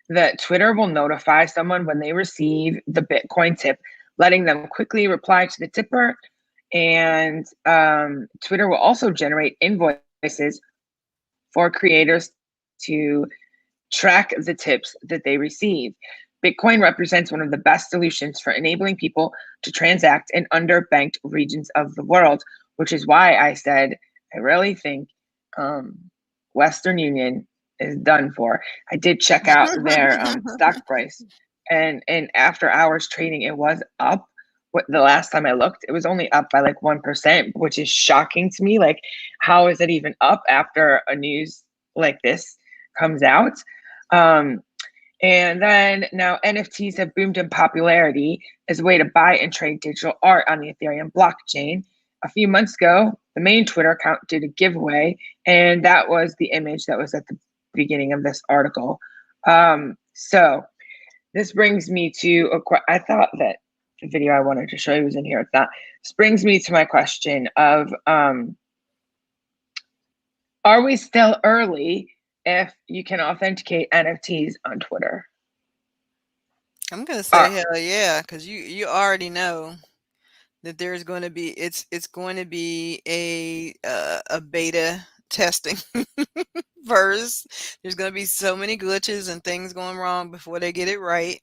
that Twitter will notify someone when they receive the Bitcoin tip, letting them quickly reply to the tipper. And Twitter will also generate invoices for creators to track the tips that they receive. Bitcoin represents one of the best solutions for enabling people to transact in underbanked regions of the world, which is why I said I really think um, Western Union is done for. I did check out their stock price, and after hours trading, it was up. What the last time I looked, it was only up by like 1%, which is shocking to me. Like, how is it even up after a news like this comes out? Um, and then now NFTs have boomed in popularity as a way to buy and trade digital art on the Ethereum blockchain. A few months ago, the main Twitter account did a giveaway, and that was the image that was at the beginning of this article. So this brings me to I thought that the video I wanted to show you was in here. It's not. This brings me to my question of are we still early if you can authenticate NFTs on Twitter? I'm gonna say Uh, hell yeah, because you already know that there's going to be it's going to be a beta testing first. There's going to be so many glitches and things going wrong before they get it right.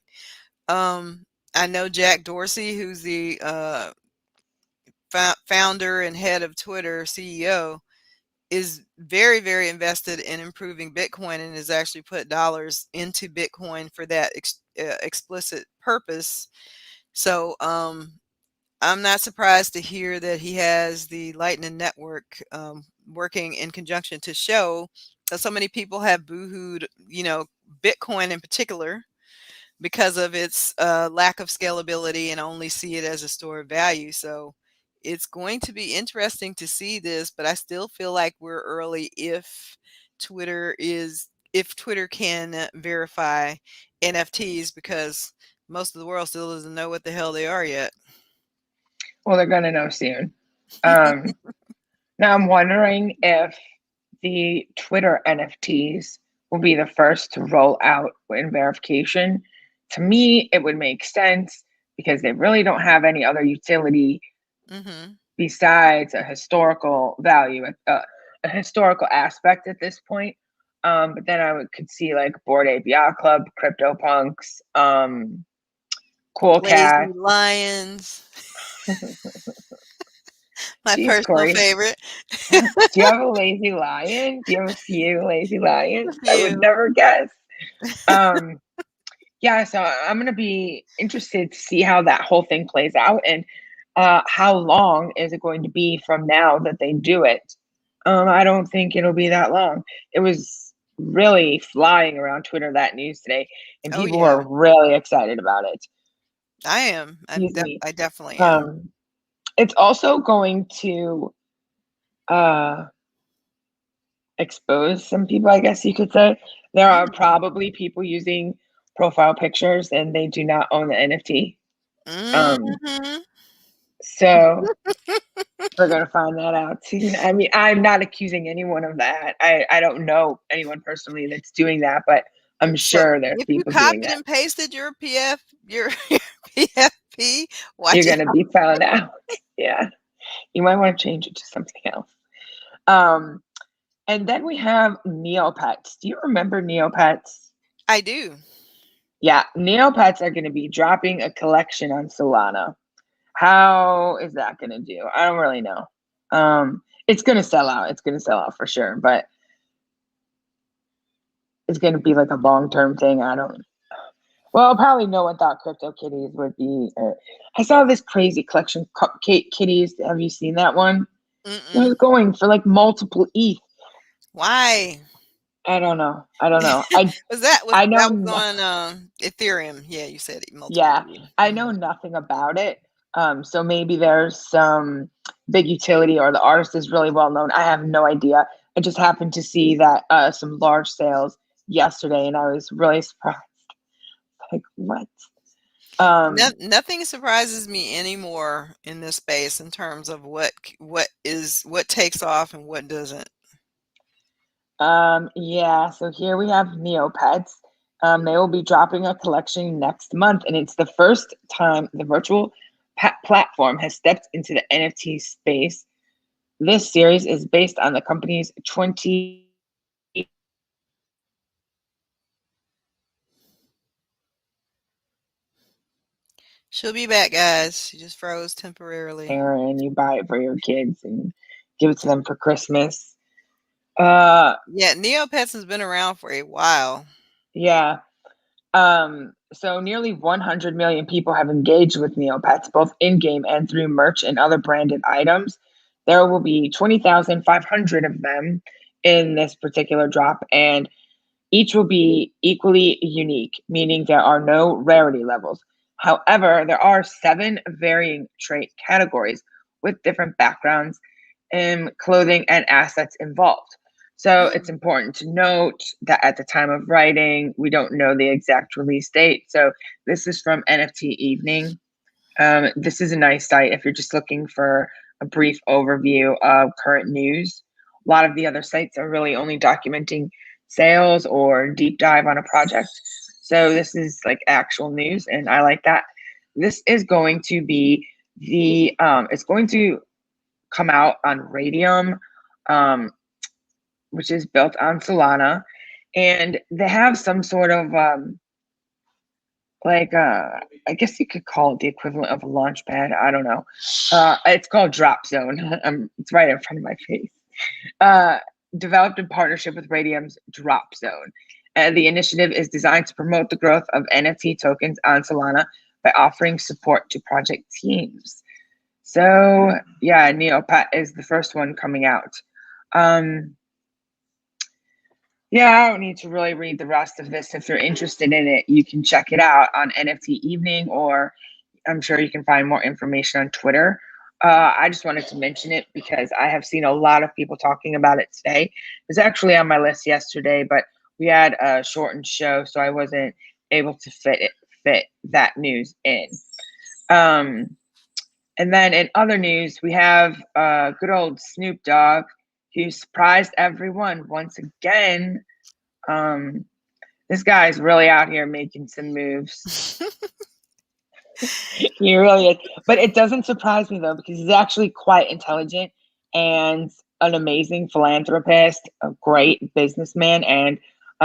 Um, I know Jack Dorsey, who's the founder and head of Twitter, CEO, is very, very invested in improving Bitcoin and has actually put dollars into Bitcoin for that explicit purpose. So I'm not surprised to hear that he has the Lightning Network working in conjunction to show that so many people have boohooed, Bitcoin in particular, because of its lack of scalability and only see it as a store of value. So it's going to be interesting to see this, but I still feel like we're early if Twitter can verify NFTs because most of the world still doesn't know what the hell they are yet. well, they're gonna know soon. Um, Now I'm wondering if the Twitter NFTs will be the first to roll out in verification. To me, it would make sense because they really don't have any other utility Hmm. besides a historical value, a historical aspect at this point. But then could see like Bored Ape Yacht Club, CryptoPunks, Cool Lazy Cat. lions, my Jeez, personal Corey, favorite. do you have a lazy lion? Do you have a few lazy A lions? I would few. never guess. Um, yeah, so I'm gonna be interested to see how that whole thing plays out and how long is it going to be from now that they do it? I don't think it'll be that long. It was really flying around Twitter that news today, and Oh people yeah, were really excited about it. I am. Excuse me. I definitely am. Um, it's also going to uh, expose some people, I guess you could say. There are Mm. probably people using profile pictures and they do not own the NFT. Um, Mhm. so we're gonna find that out soon. I mean, I'm not accusing anyone of that. I don't know anyone personally that's doing that, but I'm So, sure there's if you people doing copied that. and pasted your PFP, You're watch gonna out. be found out. Yeah, you might want to change it to something else. Um, and then we have Neopets. Do you remember Neopets? I do. Yeah, Neopets are going to be dropping a collection on Solana. How is that going to do? I don't really know. It's going to sell out. It's going to sell out for sure, but it's going to be like a long term thing. I don't. Well, I'll probably no one thought Crypto Kitties would be. I saw this crazy collection, Cupcake Kitties. Have you seen that one? It was Mm-mm. going for like multiple ETH. Why? I don't know. I don't know. I I know. That was on Ethereum? Yeah, you said it, Yeah, multi-sig. I know Mhm. nothing about it. So maybe there's some big utility or the artist is really well known. I have no idea. I just happened to see that some large sales yesterday, and I was really surprised. Like what? Um, Nothing surprises me anymore in this space in terms of what takes off and what doesn't. yeah. So here we have Neopets. They will be dropping a collection next month, and it's the first time the virtual platform has stepped into the NFT space. This series is based on the company's 20 She'll be back, guys. She just froze temporarily. and you buy it for your kids and give it to them for Christmas. Uh Yeah, Neopets has been around for a while. yeah. So nearly 100 million people have engaged with Neopets, both in-game and through merch and other branded items. There will be 20,500 of them in this particular drop, and each will be equally unique, meaning there are no rarity levels. However, there are 7 varying trait categories with different backgrounds and clothing and assets involved. So it's Mm. important to note that at the time of writing, we don't know the exact release date. So this is from NFT Evening. This is a nice site if you're just looking for a brief overview of current news. A lot of the other sites are really only documenting sales or deep dive on a project. So this is like actual news, and I like that. This is going to be it's going to come out on Radium, um, which is built on Solana, and they have some sort of like I guess you could call it the equivalent of a launch pad. I don't know. It's called Drop Zone. It's right in front of my face. Uh, Developed in partnership with Radium's Drop Zone. The initiative is designed to promote the growth of NFT tokens on Solana by offering support to project teams. So yeah, Neopet is the first one coming out. Um, yeah, I don't need to really read the rest of this. If you're interested in it, you can check it out on NFT Evening, or I'm sure you can find more information on Twitter. I just wanted to mention it because I have seen a lot of people talking about it today. It was actually on my list yesterday, but we had a shortened show, so I wasn't able to fit that news in. Um, and then in other news, we have good old Snoop Dogg, who surprised everyone once again. Um, this guy's really out here making some moves. He really is. But it doesn't surprise me though, because he's actually quite intelligent and an amazing philanthropist, a great businessman, and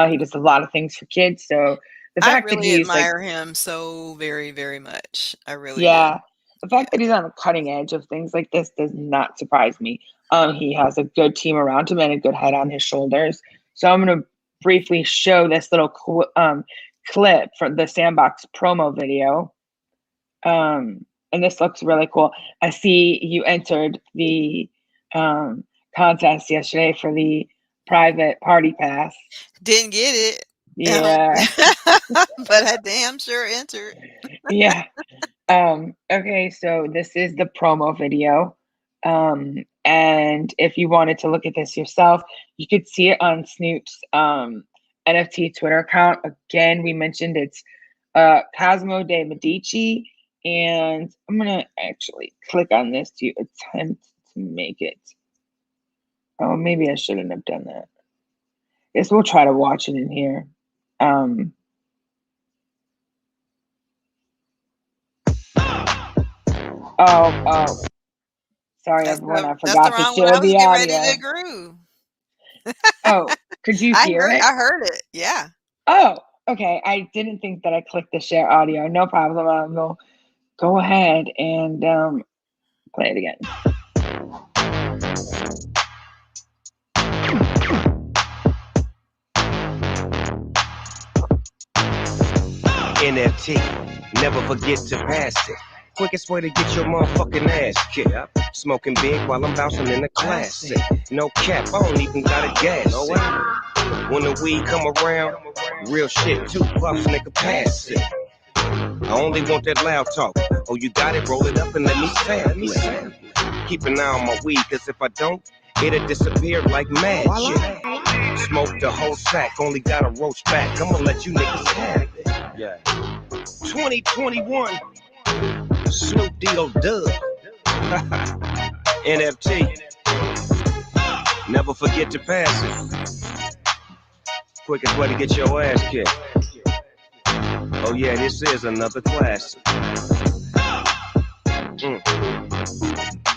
he does a lot of things for kids. So the I fact that really he's like, admire him so very, very much. I really do. yeah, the fact that he's on the cutting edge of things like this does not surprise me. He has a good team around him and a good head on his shoulders. So I'm going to briefly show this little clip from the Sandbox promo video. And this looks really cool. I see you entered the um, contest yesterday for the private party pass. Didn't get it, Yeah, but I damn sure entered. yeah. Okay, so this is the promo video. And if you wanted to look at this yourself, you could see it on Snoop's NFT Twitter account. Again, we mentioned it's Cosmo de Medici. And I'm gonna actually click on this to attempt to make it. Oh, maybe I shouldn't have done that. Guess we'll try to watch it in here. Um, oh, sorry everyone, I That's the forgot to wrong one. share I was the getting ready to audio. groove. Oh, could you hear it? I heard it. Yeah. Oh, okay. I didn't think that I clicked the share audio. No problem. I'll go ahead and play it again. NFT, never forget to pass it. Quickest way to get your motherfucking ass kicked. Smoking big while I'm bouncing in the classic. No cap, I don't even got a gas. No way. When the weed come around, real shit, 2 puffs, nigga, pass it. I only want that loud talk. Oh, you got it, roll it up and let me sample it. Keep an eye on my weed, cause if I don't, it'll disappear like magic. Smoke the whole sack, only got a roach back. I'ma let you niggas have it. Yeah. 2021, Snoop D.O. Dub. NFT. Never forget to pass it. Quickest way to get your ass kicked. Oh yeah, this is another classic.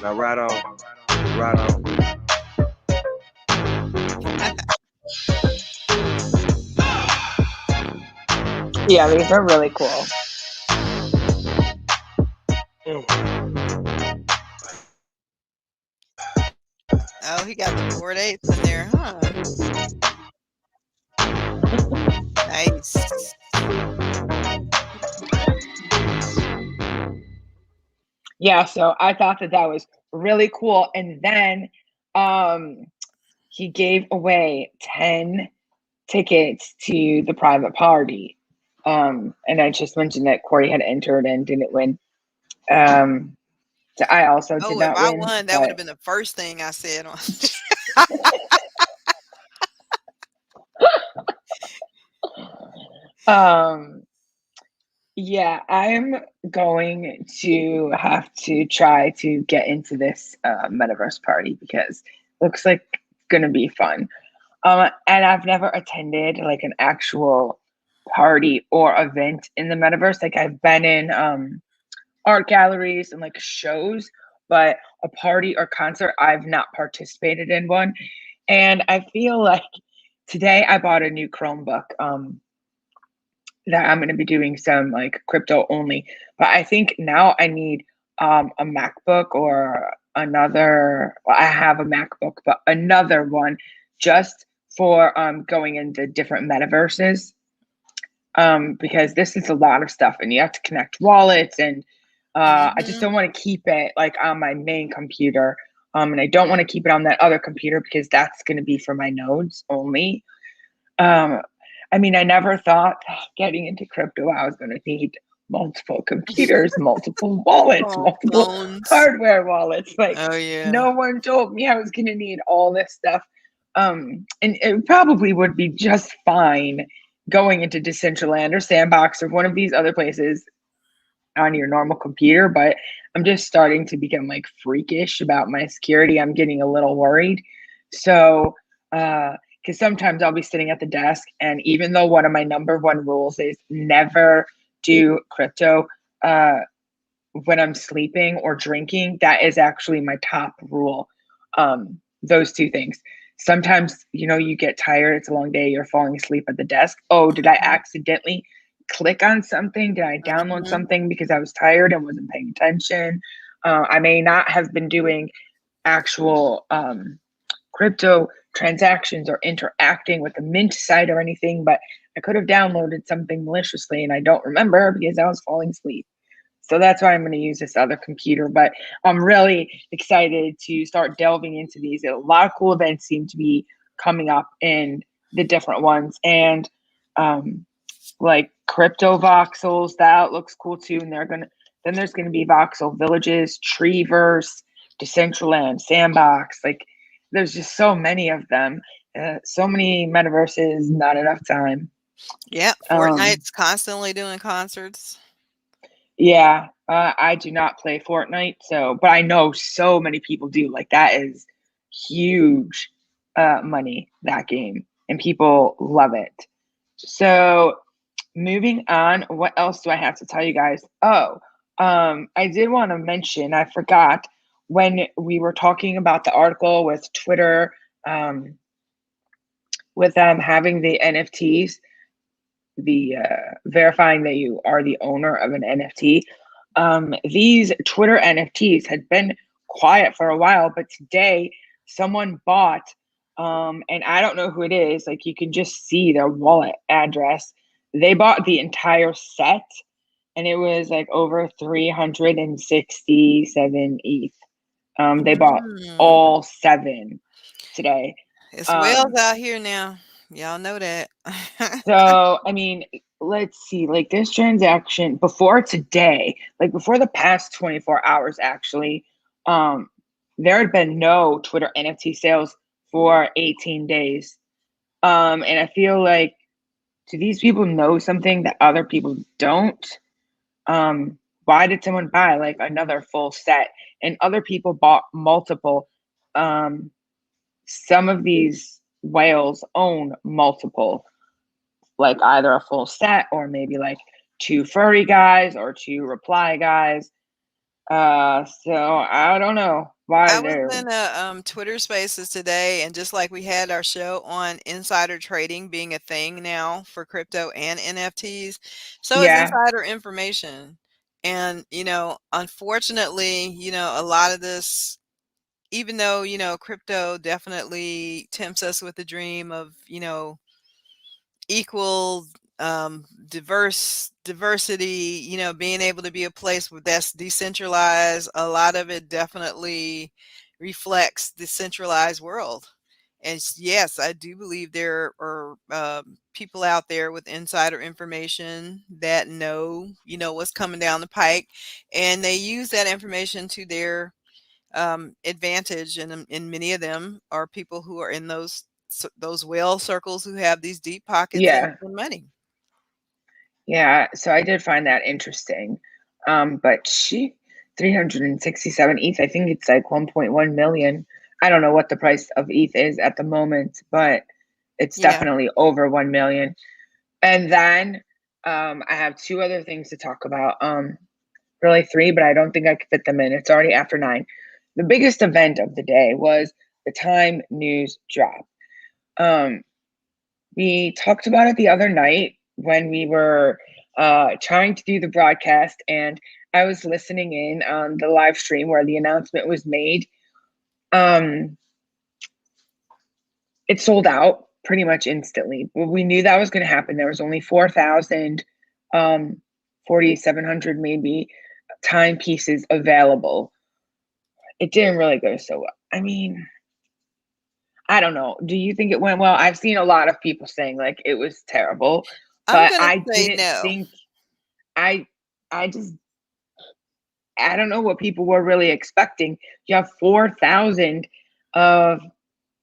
Now right on, right on. Yeah, these are really cool. Oh, he got the 4/8 in there, huh? Nice. Yeah, so I thought that that was really cool. And then he gave away 10 tickets to the private party. And I just mentioned that Corey had entered and didn't win. So I also did Oh, if not I win, won, that would have been the first thing I said on. yeah, I'm going to have to try to get into this metaverse party because it looks like it's gonna be fun. And I've never attended like an actual party or event in the metaverse. Like I've been in art galleries and like shows, but a party or concert, I've not participated in one. And I feel like today I bought a new Chromebook that I'm going to be doing some like crypto only. But I think now I need a MacBook or another. Well, I have a MacBook, but another one just for going into different metaverses. Because this is a lot of stuff, and you have to connect wallets, and I just don't want to keep it like on my main computer. And I don't want to keep it on that other computer because that's going to be for my nodes only. I mean, I never thought getting into crypto, I was going to need multiple computers, multiple wallets, Oh, multiple phones. hardware wallets. Like, Oh yeah. no one told me I was going to need all this stuff. And it probably would be just fine going into Decentraland or Sandbox or one of these other places on your normal computer, but I'm just starting to become like freakish about my security. I'm getting a little worried. So, because sometimes I'll be sitting at the desk, and even though one of my number one rules is never do crypto when I'm sleeping or drinking, that is actually my top rule. Those two things. Sometimes, you know, you get tired, it's a long day, you're falling asleep at the desk. Oh, did I accidentally click on something? Did I download something because I was tired and wasn't paying attention? I may not have been doing actual crypto transactions or interacting with the mint site or anything, but I could have downloaded something maliciously and I don't remember because I was falling asleep. So that's why I'm going to use this other computer. But I'm really excited to start delving into these. A lot of cool events seem to be coming up in the different ones. And like crypto voxels, that looks cool too. And then there's going to be voxel villages, Treeverse, Decentraland, Sandbox. Like there's just so many of them. So many metaverses, not enough time. Yeah, Fortnite's constantly doing concerts. Yeah, I do not play Fortnite, but I know so many people do. Like that is huge money, that game, and people love it. So moving on, what else do I have to tell you guys? Oh, I did want to mention, I forgot when we were talking about the article with Twitter, with them having the NFTs, the verifying that you are the owner of an NFT. These Twitter NFTs had been quiet for a while, but today someone bought, and I don't know who it is. Like you can just see their wallet address. They bought the entire set, and it was like over 367 ETH. They bought all 7 today. It's whales out here now. Y'all know that. So, I mean, let's see, like this transaction before today, like before the past 24 hours, actually, um, there had been no Twitter NFT sales for 18 days. And I feel like, do these people know something that other people don't? Why did someone buy like another full set and other people bought multiple? Um, some of these whales own multiple, like either a full set or maybe like two furry guys or two reply guys. So I don't know I why was they're in a Twitter Spaces today, and just like we had our show on insider trading being a thing now for crypto and NFTs, so is yeah, insider information. And unfortunately, a lot of this, even though crypto definitely tempts us with the dream of equal diversity, being able to be a place where that's decentralized. A lot of it definitely reflects the centralized world. And yes, I do believe there are people out there with insider information that know what's coming down the pike, and they use that information to their advantage. And many of them are people who are in those whale circles who have these deep pockets and yeah, money. yeah. So I did find that interesting. But 367 ETH, I think it's like 1.1 million. I don't know what the price of ETH is at the moment, but it's Yeah. definitely over 1 million. And then I have two other things to talk about. Really three, but I don't think I could fit them in. It's already after 9. The biggest event of the day was the Time news drop. Um, we talked about it the other night when we were trying to do the broadcast, and I was listening in on the live stream where the announcement was made. Um, it sold out pretty much instantly. Well, we knew that was going to happen. There was only 4,000, 4,700 maybe timepieces available. It didn't really go so well. I mean, I don't know. Do you think it went well? I've seen a lot of people saying like it was terrible, I'm but going to I say didn't no. think I I just I don't know what people were really expecting. You have 4,000 of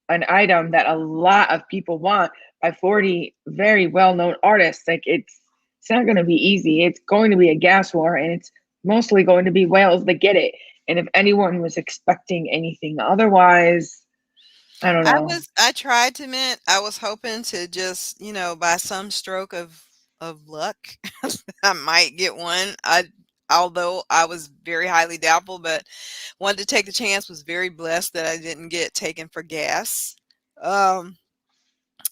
an item that a lot of people want by 40 very well-known artists. Like it's not going to be easy. It's going to be a gas war, and it's mostly going to be whales that get it. And if anyone was expecting anything otherwise, I don't know. I tried to mint. I was hoping to just, by some stroke of luck, I might get one. Although I was very highly doubtful, but wanted to take the chance, was very blessed that I didn't get taken for gas. Um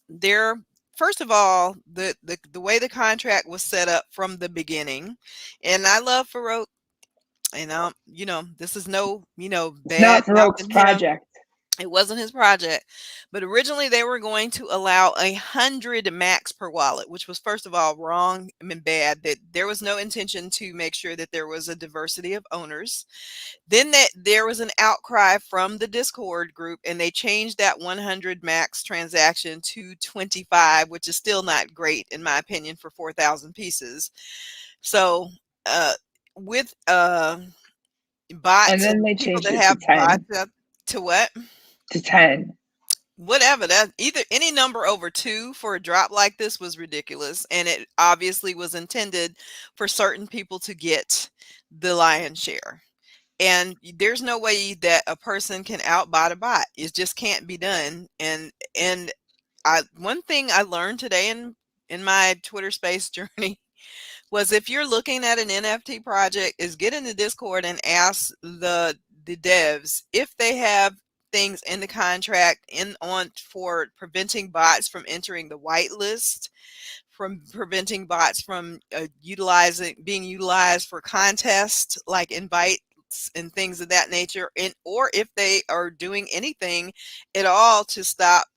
there First of all, the way the contract was set up from the beginning, and I love Farouk, and this is no, It's not bad Farouk's mouthing him. project. It wasn't his project, but originally they were going to allow 100 max per wallet, which was, first of all, wrong and bad. That there was no intention to make sure that there was a diversity of owners. Then that there was an outcry from the Discord group, and they changed that 100 max transaction to 25, which is still not great in my opinion for 4,000 pieces. So, uh, with And bots then and they people changed that it to have bots 10. up to what? To 10. Whatever, that either any number over 2 for a drop like this was ridiculous, and it obviously was intended for certain people to get the lion's share. And there's no way that a person can outbot a bot. It just can't be done. And I one thing I learned today in my Twitter space journey was, if you're looking at an NFT project, is get in the Discord and ask the devs if they have things in the contract in on for preventing bots from entering the whitelist, from preventing bots from being utilized for contests like invites and things of that nature, and or if they are doing anything at all to stop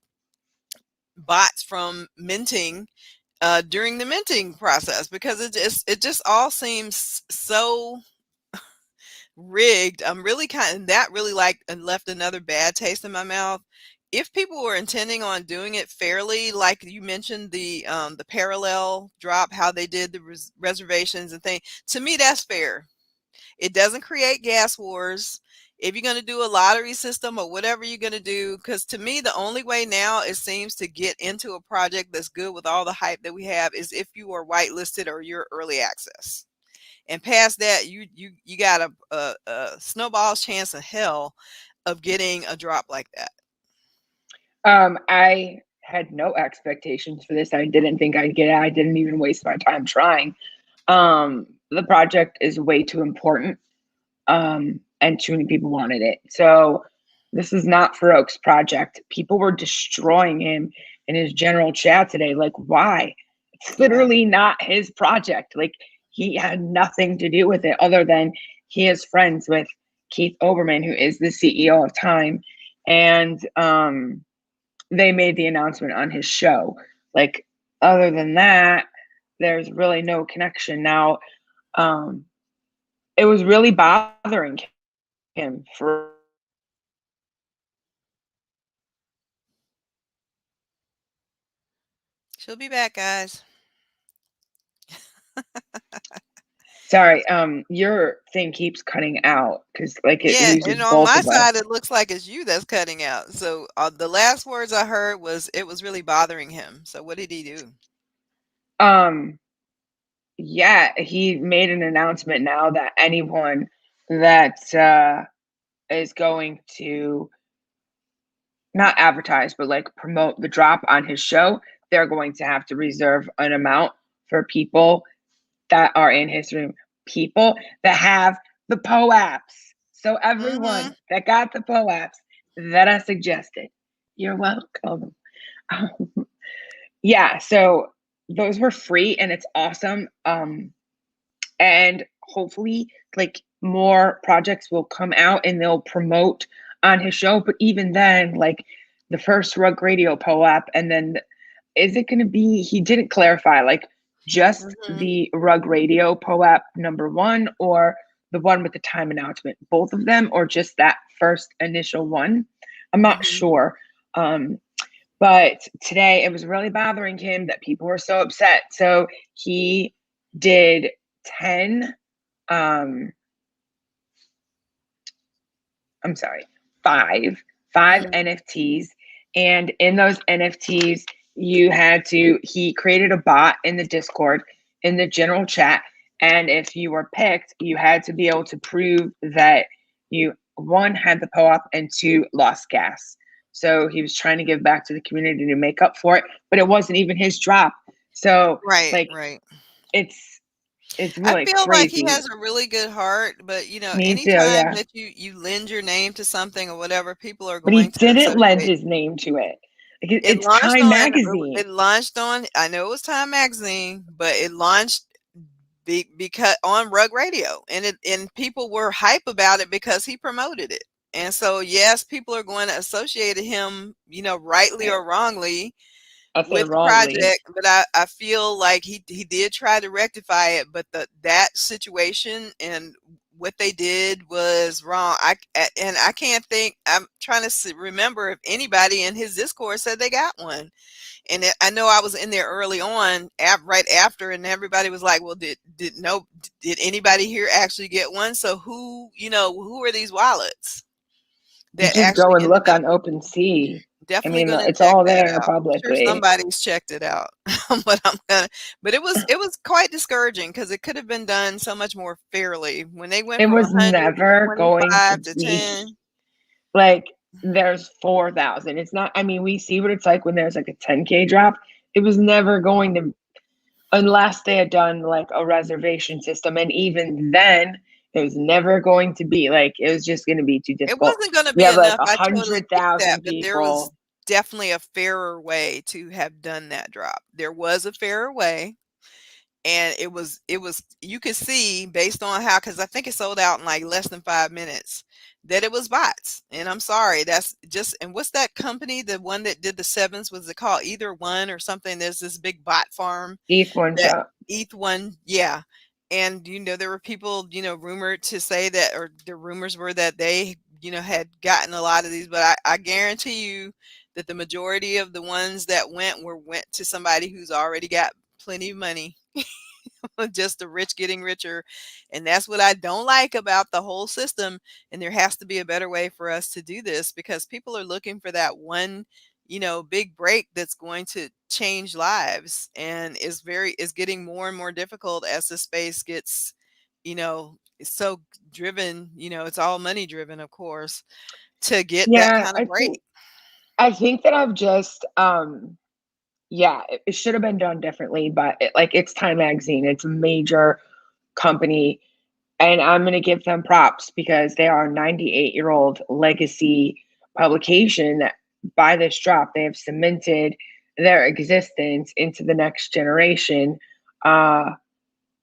bots from minting during the minting process, because it just all seems so rigged. I'm really kind of that really like left another bad taste in my mouth. if people were intending on doing it fairly, like you mentioned, the parallel drop, how they did the reservations and thing, to me that's fair. It doesn't create gas wars. If you're going to do a lottery system or whatever you're going to do, because to me, the only way now it seems to get into a project that's good with all the hype that we have is if you are whitelisted or you're early access. And past that, you got a snowball's chance in hell of getting a drop like that. I had no expectations for this. I didn't think I'd get it. I didn't even waste my time trying. The project is way too important, and too many people wanted it. So this is not Farouk's project. People were destroying him in his general chat today. Like, why? It's literally not his project. Like, he had nothing to do with it other than he is friends with Keith Olbermann, who is the CEO of Time. And they made the announcement on his show. Like, other than that, there's really no connection. Now, it was really bothering him for She'll be back, guys. sorry, your thing keeps cutting out because like it Yeah, loses and on both my of us. side, it looks like it's you that's cutting out. So the last words I heard was it was really bothering him. So what did he do? Yeah, he made an announcement now that anyone that is going to not advertise but like promote the drop on his show, they're going to have to reserve an amount for people that are in his room, people that have the POAPs. So everyone that got the POAPs that I suggested, you're welcome. Yeah, so those were free and it's awesome. And hopefully like more projects will come out and they'll promote on his show. But even then, like the first Rug Radio POAP, and then is it going to be, he didn't clarify, like just the Rug Radio POAP #1 or the one with the time announcement, both of them, or just that first initial one? I'm not sure. But today it was really bothering him that people were so upset. So he did 10, I'm sorry, five NFTs. And in those NFTs, he created a bot in the Discord, in the general chat. And if you were picked, you had to be able to prove that you, one, had the POAP and two, lost gas. So he was trying to give back to the community to make up for it, but it wasn't even his drop. So Right. it's really I feel crazy. like he has a really good heart, but you know, Me too, anytime yeah. that you lend your name to something or whatever, people are But he going to didn't lend associate. his name to it. Like It it's launched Time on Magazine. I know it was Time Magazine, but it launched because on Rug Radio, and people were hype about it because he promoted it. And so yes, people are going to associate him, you know, rightly or wrongly I say with the wrongly. project, but I feel like he did try to rectify it, but that situation and what they did was wrong. I can't think. I'm trying to remember if anybody in his Discord said they got one. And I know I was in there early on, right after, and everybody was like, "Well, did anybody here actually get one?" So who are these wallets You that just go actually and ended look up? on OpenSea. I Definitely mean, gonna it's check all that there out. I'm sure publicly. somebody's checked it out, but it was quite discouraging because it could have been done so much more fairly when they went It from was 100 to never going to 25 to be 10. like there's 4,000. It's not, I mean, we see what it's like when there's like a 10K drop. It was never going to, unless they had done like a reservation system. And even then, it was never going to be like, it was just going to be too It difficult. wasn't gonna We be have like enough. I totally get that, 100,000 but there was people. definitely a fairer way to have done that drop. There was a fairer way. And it was you could see based on how, because I think it sold out in like less than 5 minutes, that it was bots. And I'm sorry, that's just, and what's that company, the one that did the sevens, was it called Either One or something? There's this big bot farm ETH1 that shop. ETH1, yeah. And there were people, rumored to say that, or the rumors were that they had gotten a lot of these, but I guarantee you that the majority of the ones that went to somebody who's already got plenty of money. Just the rich getting richer. And that's what I don't like about the whole system. And there has to be a better way for us to do this, because people are looking for that one, big break that's going to change lives. And is getting more and more difficult as the space gets, it's so driven, it's all money driven, of course, to get that Yeah, kind of break. I think that I've just yeah, it should have been done differently, but it's Time Magazine. It's a major company, and I'm going to give them props because they are a 98-year-old legacy publication that by this drop they have cemented their existence into the next generation uh,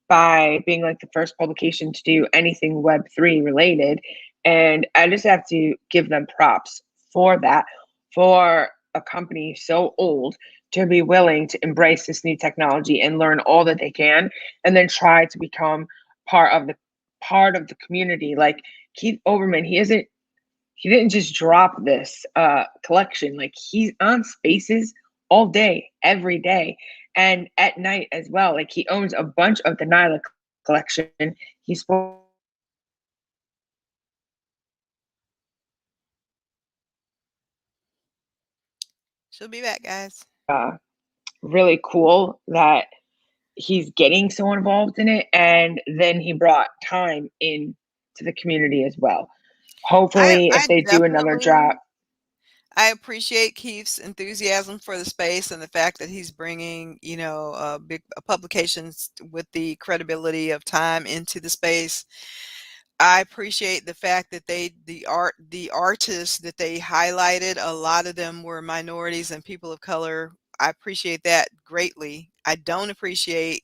by being like the first publication to do anything Web3 related. And I just have to give them props for that, for a company so old to be willing to embrace this new technology and learn all that they can, and then try to become part of the community. Like Keith Olbermann, he didn't just drop this collection. Like he's on Spaces all day, every day, and at night as well. Like he owns a bunch of the Nyla collection. He's spoken about it on Twitter. She'll be back, guys. Really cool that he's getting so involved in it, and then he brought Time in to the community as well. I Hopefully, if I they do another definitely drop, I appreciate Keith's enthusiasm for the space and the fact that he's bringing, big publications with the credibility of Time into the space. I appreciate the fact that the artists that they highlighted, a lot of them were minorities and people of color. I appreciate that greatly. I don't appreciate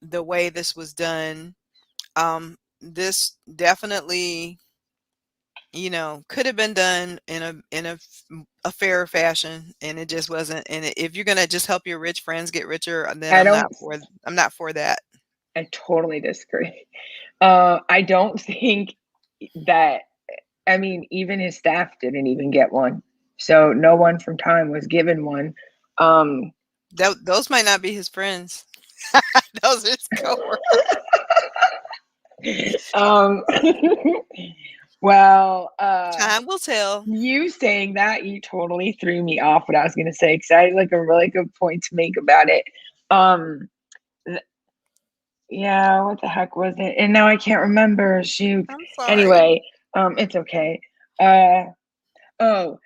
the way this was done. This definitely, could have been done in a fairer fashion, and it just wasn't. And if you're gonna just help your rich friends get richer, then I don't. I'm not for that. I totally disagree. I don't think that. I mean, even his staff didn't even get one, so no one from Time was given one. Um, Those might not be his friends. Those are his coworkers. um, well, Time will tell. you saying that, you totally threw me off what I was going to say, because I had like a really good point to make about it. Um, yeah, what the heck was it? And now I can't remember. Shoot. I'm sorry. Anyway, it's okay. Uh, oh,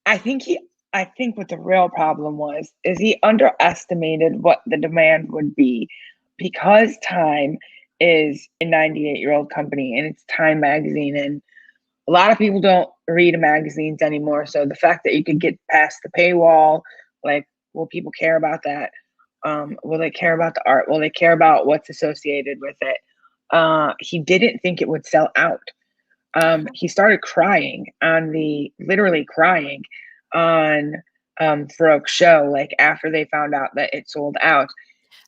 I think he. I think what the real problem was is he underestimated what the demand would be, because Time is a 98-year-old company and it's Time Magazine, and a lot of people don't read magazines anymore. So the fact that you could get past the paywall, like, will people care about that? Will they care about the art? Will they care about what's associated with it? He didn't think it would sell out. He started crying literally crying on Farouk's show, like after they found out that it sold out.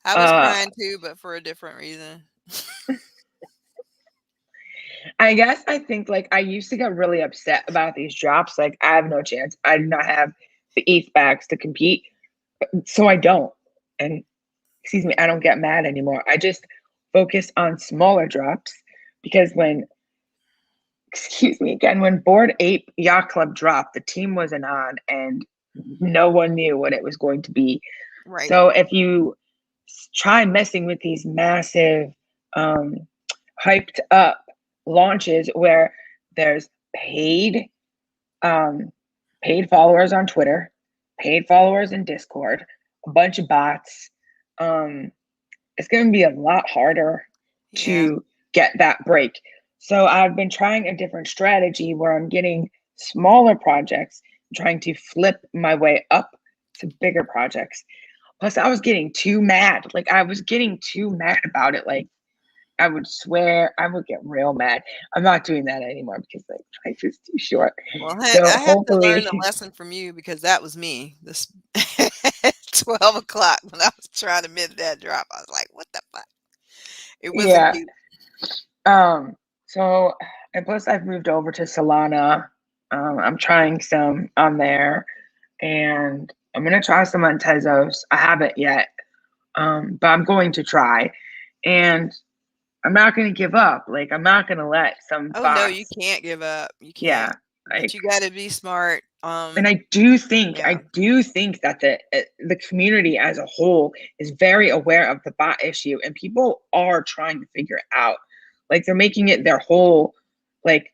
I was Uh, crying too, but for a different reason. I guess I think like I used to get really upset about these drops. Like I have no chance. I do not have the ETH bags to compete, so I don't. And excuse me, I don't get mad anymore. I just focus on smaller drops, because when excuse me again, when Bored Ape Yacht Club dropped, the team wasn't on and no one knew what it was going to be. Right. So if you try messing with these massive, um, hyped up launches where there's um, paid followers on Twitter, paid followers in Discord, a bunch of bots, um, it's going to be a lot harder Yeah. to get that break. So I've been trying a different strategy where I'm getting smaller projects, trying to flip my way up to bigger projects. Plus, I was getting too mad. Like, I was getting too mad about it. Like, I would swear, I would get real mad. I'm not doing that anymore because like life is too short. Well, So I have to learn hopefully, a lesson from you, because that was me. This 12 o'clock when I was trying to mid that drop, I was like, "What the fuck?" It wasn't yeah. cute. Um. So And plus, I've moved over to Solana. I'm trying some on there, and I'm gonna try some on Tezos. I haven't yet, but I'm going to try. And I'm not gonna give up. Like I'm not gonna let some Oh, no, you bots. can't give up. You can't. Yeah, But like you gotta be smart. and I Yeah. do think that the community as a whole is very aware of the bot issue, and people are trying to figure it out. Like they're making it their whole, like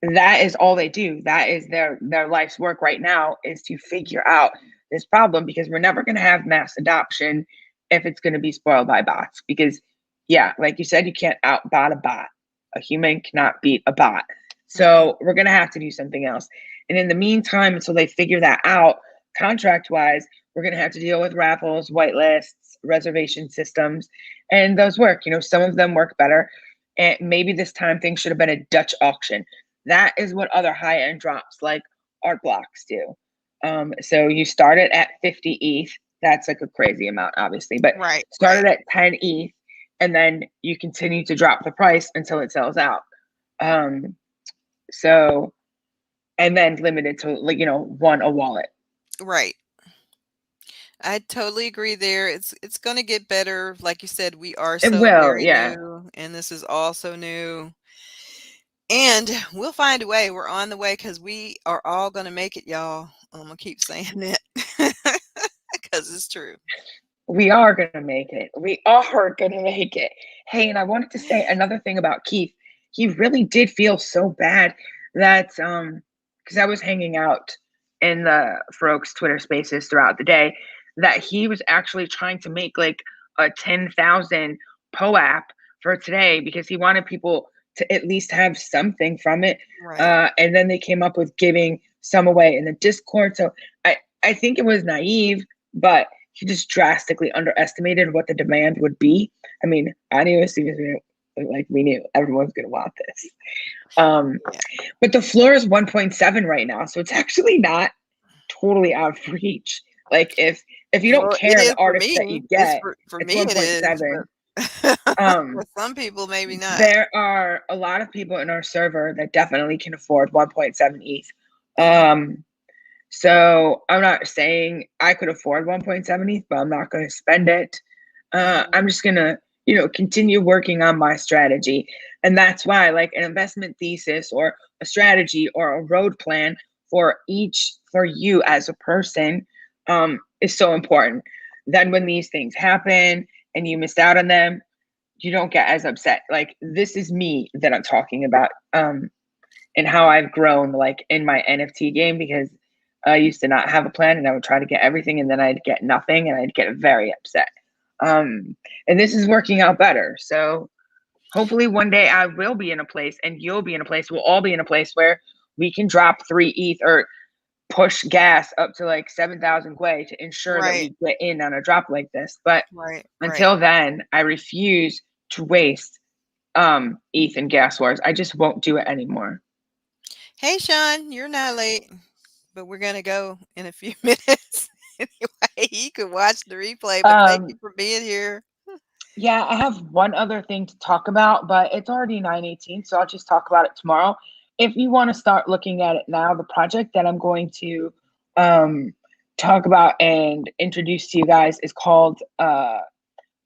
that is all they do. That is their life's work right now is to figure out this problem because we're never going to have mass adoption if it's going to be spoiled by bots. Because yeah, like you said, you can't outbot a bot. A human cannot beat a bot. Mm-mm. So we're going to have to do something else. And in the meantime, until they figure that out, contract wise, we're going to have to deal with raffles, whitelists, reservation systems, and those work. You know, some of them work better. And maybe this time things should have been a Dutch auction. That is what other high end drops like art blocks do. So you started at 50 ETH. That's like a crazy amount, obviously, but Right, right, started at 10 ETH, and then you continue to drop the price until it sells out. Um, so and then limited to like one a wallet. right. I totally agree there. It's gonna get better. Like you said, we are It so will, very yeah. new, and this is also new. And we'll find a way. We're on the way because we are all gonna make it, y'all. I'm gonna keep saying that because it's true. We are gonna make it. We are gonna make it. Hey, and I wanted to say another thing about Keith. He really did feel so bad that because I was hanging out in the Farouk's Twitter spaces throughout the day, that he was actually trying to make like a 10,000 POAP for today because he wanted people to at least have something from it. Right. And then they came up with giving some away in the Discord. So I think it was naive, but he just drastically underestimated what the demand would be. I mean, I knew as soon as we knew everyone's gonna want this. Yeah. But the floor is 1.7 right now, so it's actually not totally out of reach. Like if you don't Well, it care is the for artist that me. you It's get, for it's me it is, 1.7. but Um, for some people, maybe not. there are a lot of people in our server that definitely can afford 1.7 ETH. Mhm. So I'm not saying I could afford 1.7 ETH, but I'm not going to spend it. Mhm. I'm just going to, continue working on my strategy. And that's why, like, an investment thesis or a strategy or a road plan for you as a person is so important. Then when these things happen and you missed out on them, you don't get as upset. Like, this is me that I'm talking about. And how I've grown like in my NFT game because I used to not have a plan and I would try to get everything and then I'd get nothing and I'd get very upset. And this is working out better. So hopefully one day Yeah. I will be in a place and you'll be in a place, we'll all be in a place where we can drop 3 ETH or push gas up to like 7,000 Gwei to ensure that Right. we get in on a drop like this. But Right. Right. until then, I refuse to waste ETH and gas wars. I just won't do it anymore. Hey, Sean, you're not late, but we're gonna go in a few minutes. Anyway, you can watch the replay, but thank you Um, for being here. Yeah, I have one other thing to talk about, but it's already 9:18, so I'll just talk about it tomorrow. If you want to start looking at it now, the project that I'm going to um, talk about and introduce to you guys is called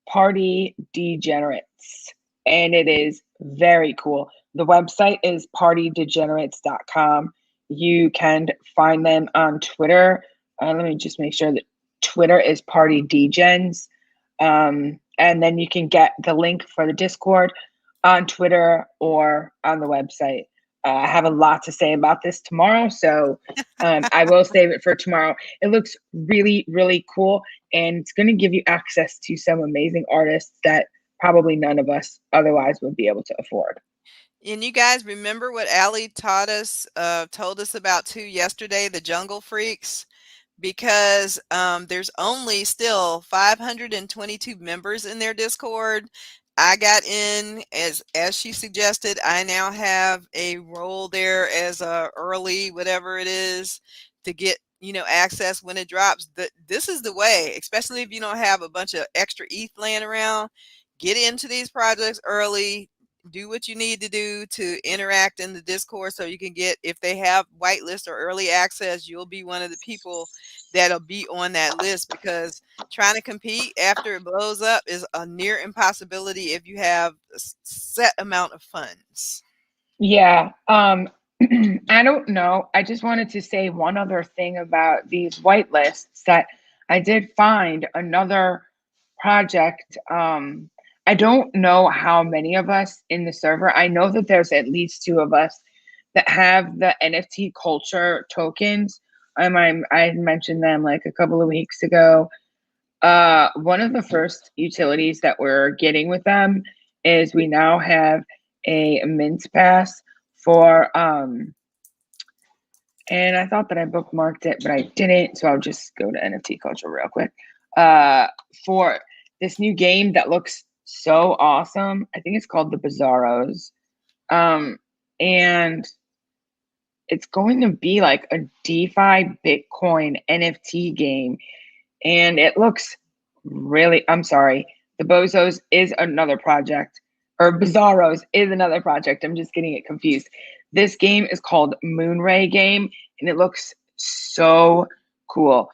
Party Degenerates, and it is very cool. The website is partydegenerates.com. You can find them on Twitter. Let me just make sure that Twitter is Party Degens. And then you can get the link for the Discord on Twitter or on the website. I have a lot to say about this tomorrow, so I will save it for tomorrow. It looks really, really cool, and it's going to give you access to some amazing artists that probably none of us otherwise would be able to afford. And you guys remember what Allie taught us, told us about too yesterday, the Jungle Freaks? Because there's only still 522 members in their Discord. I got in as she suggested. I now have a role there as a early whatever it is to get access when it drops. This is the way, especially if you don't have a bunch of extra ETH laying around. Get into these projects early. do what you need to do to interact in the Discord so you can get, if they have whitelist or early access, you'll be one of the people that'll be on that list, because trying to compete after it blows up is a near impossibility if you have a set amount of funds. Yeah. I don't know. I just wanted to say one other thing about these whitelists, that I did find another project. I don't know how many of us in the server. I know that there's at least two of us that have the NFT culture tokens. I mentioned them like a couple of weeks ago. One of the first utilities that we're getting with them is we now have a mint pass for and I thought that I bookmarked it, but I didn't, so I'll just go to NFT culture real quick. For this new game that looks so awesome. I think it's called the Bizarros. And it's going to be like a DeFi Bitcoin NFT game. And it looks really, I'm sorry, the Bozos is another project, or Bizarros is another project. I'm just getting it confused. This game is called Moonray Game, and it looks so cool.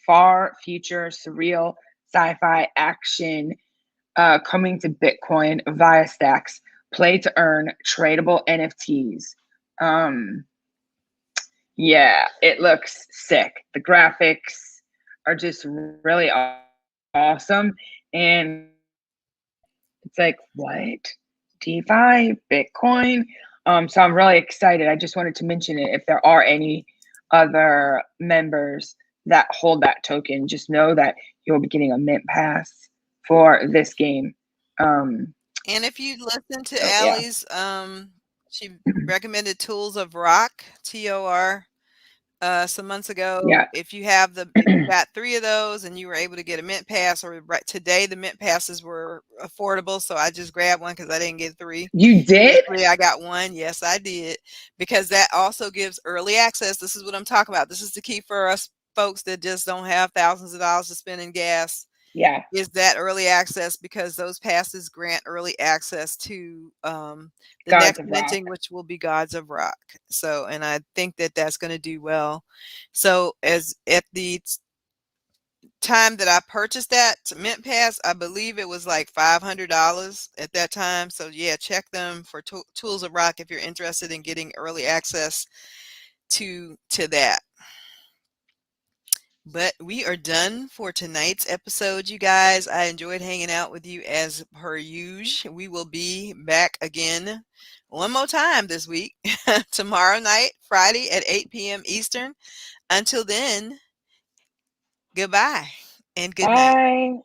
Far future, surreal, sci-fi action, coming to Bitcoin via stacks, play to earn, tradable NFTs. Yeah, it looks sick. The graphics are just really awesome. And it's like, what? DeFi, Bitcoin? So I'm really excited. I just wanted to mention it. If there are any other members that hold that token, just know that you'll be getting a mint pass for this game. And if you listen to So yeah. Allie's, she recommended Tools of Rock, TOR, some months ago. Yeah. If you have if you got 3 of those and you were able to get a mint pass, or right today the mint passes were affordable, so I just grabbed one because I didn't get 3. You did? Initially, I got 1. Yes, I did, because that also gives early access. This is what I'm talking about. This is the key for us folks that just don't have thousands of dollars to spend in gas. Yeah. Is that early access, because those passes grant early access to the Gods next of Rock. minting, which will be Gods of Rock. So, and I think that that's going to do well. So, as at the time that I purchased that mint pass, I believe it was like $500 at that time. So, yeah, check them for Tools of Rock if you're interested in getting early access to that. But we are done for tonight's episode, you guys. I enjoyed hanging out with you as per usual. We will be back again one more time this week, tomorrow night, Friday at 8 p.m. Eastern. Until then, goodbye and good night. Bye.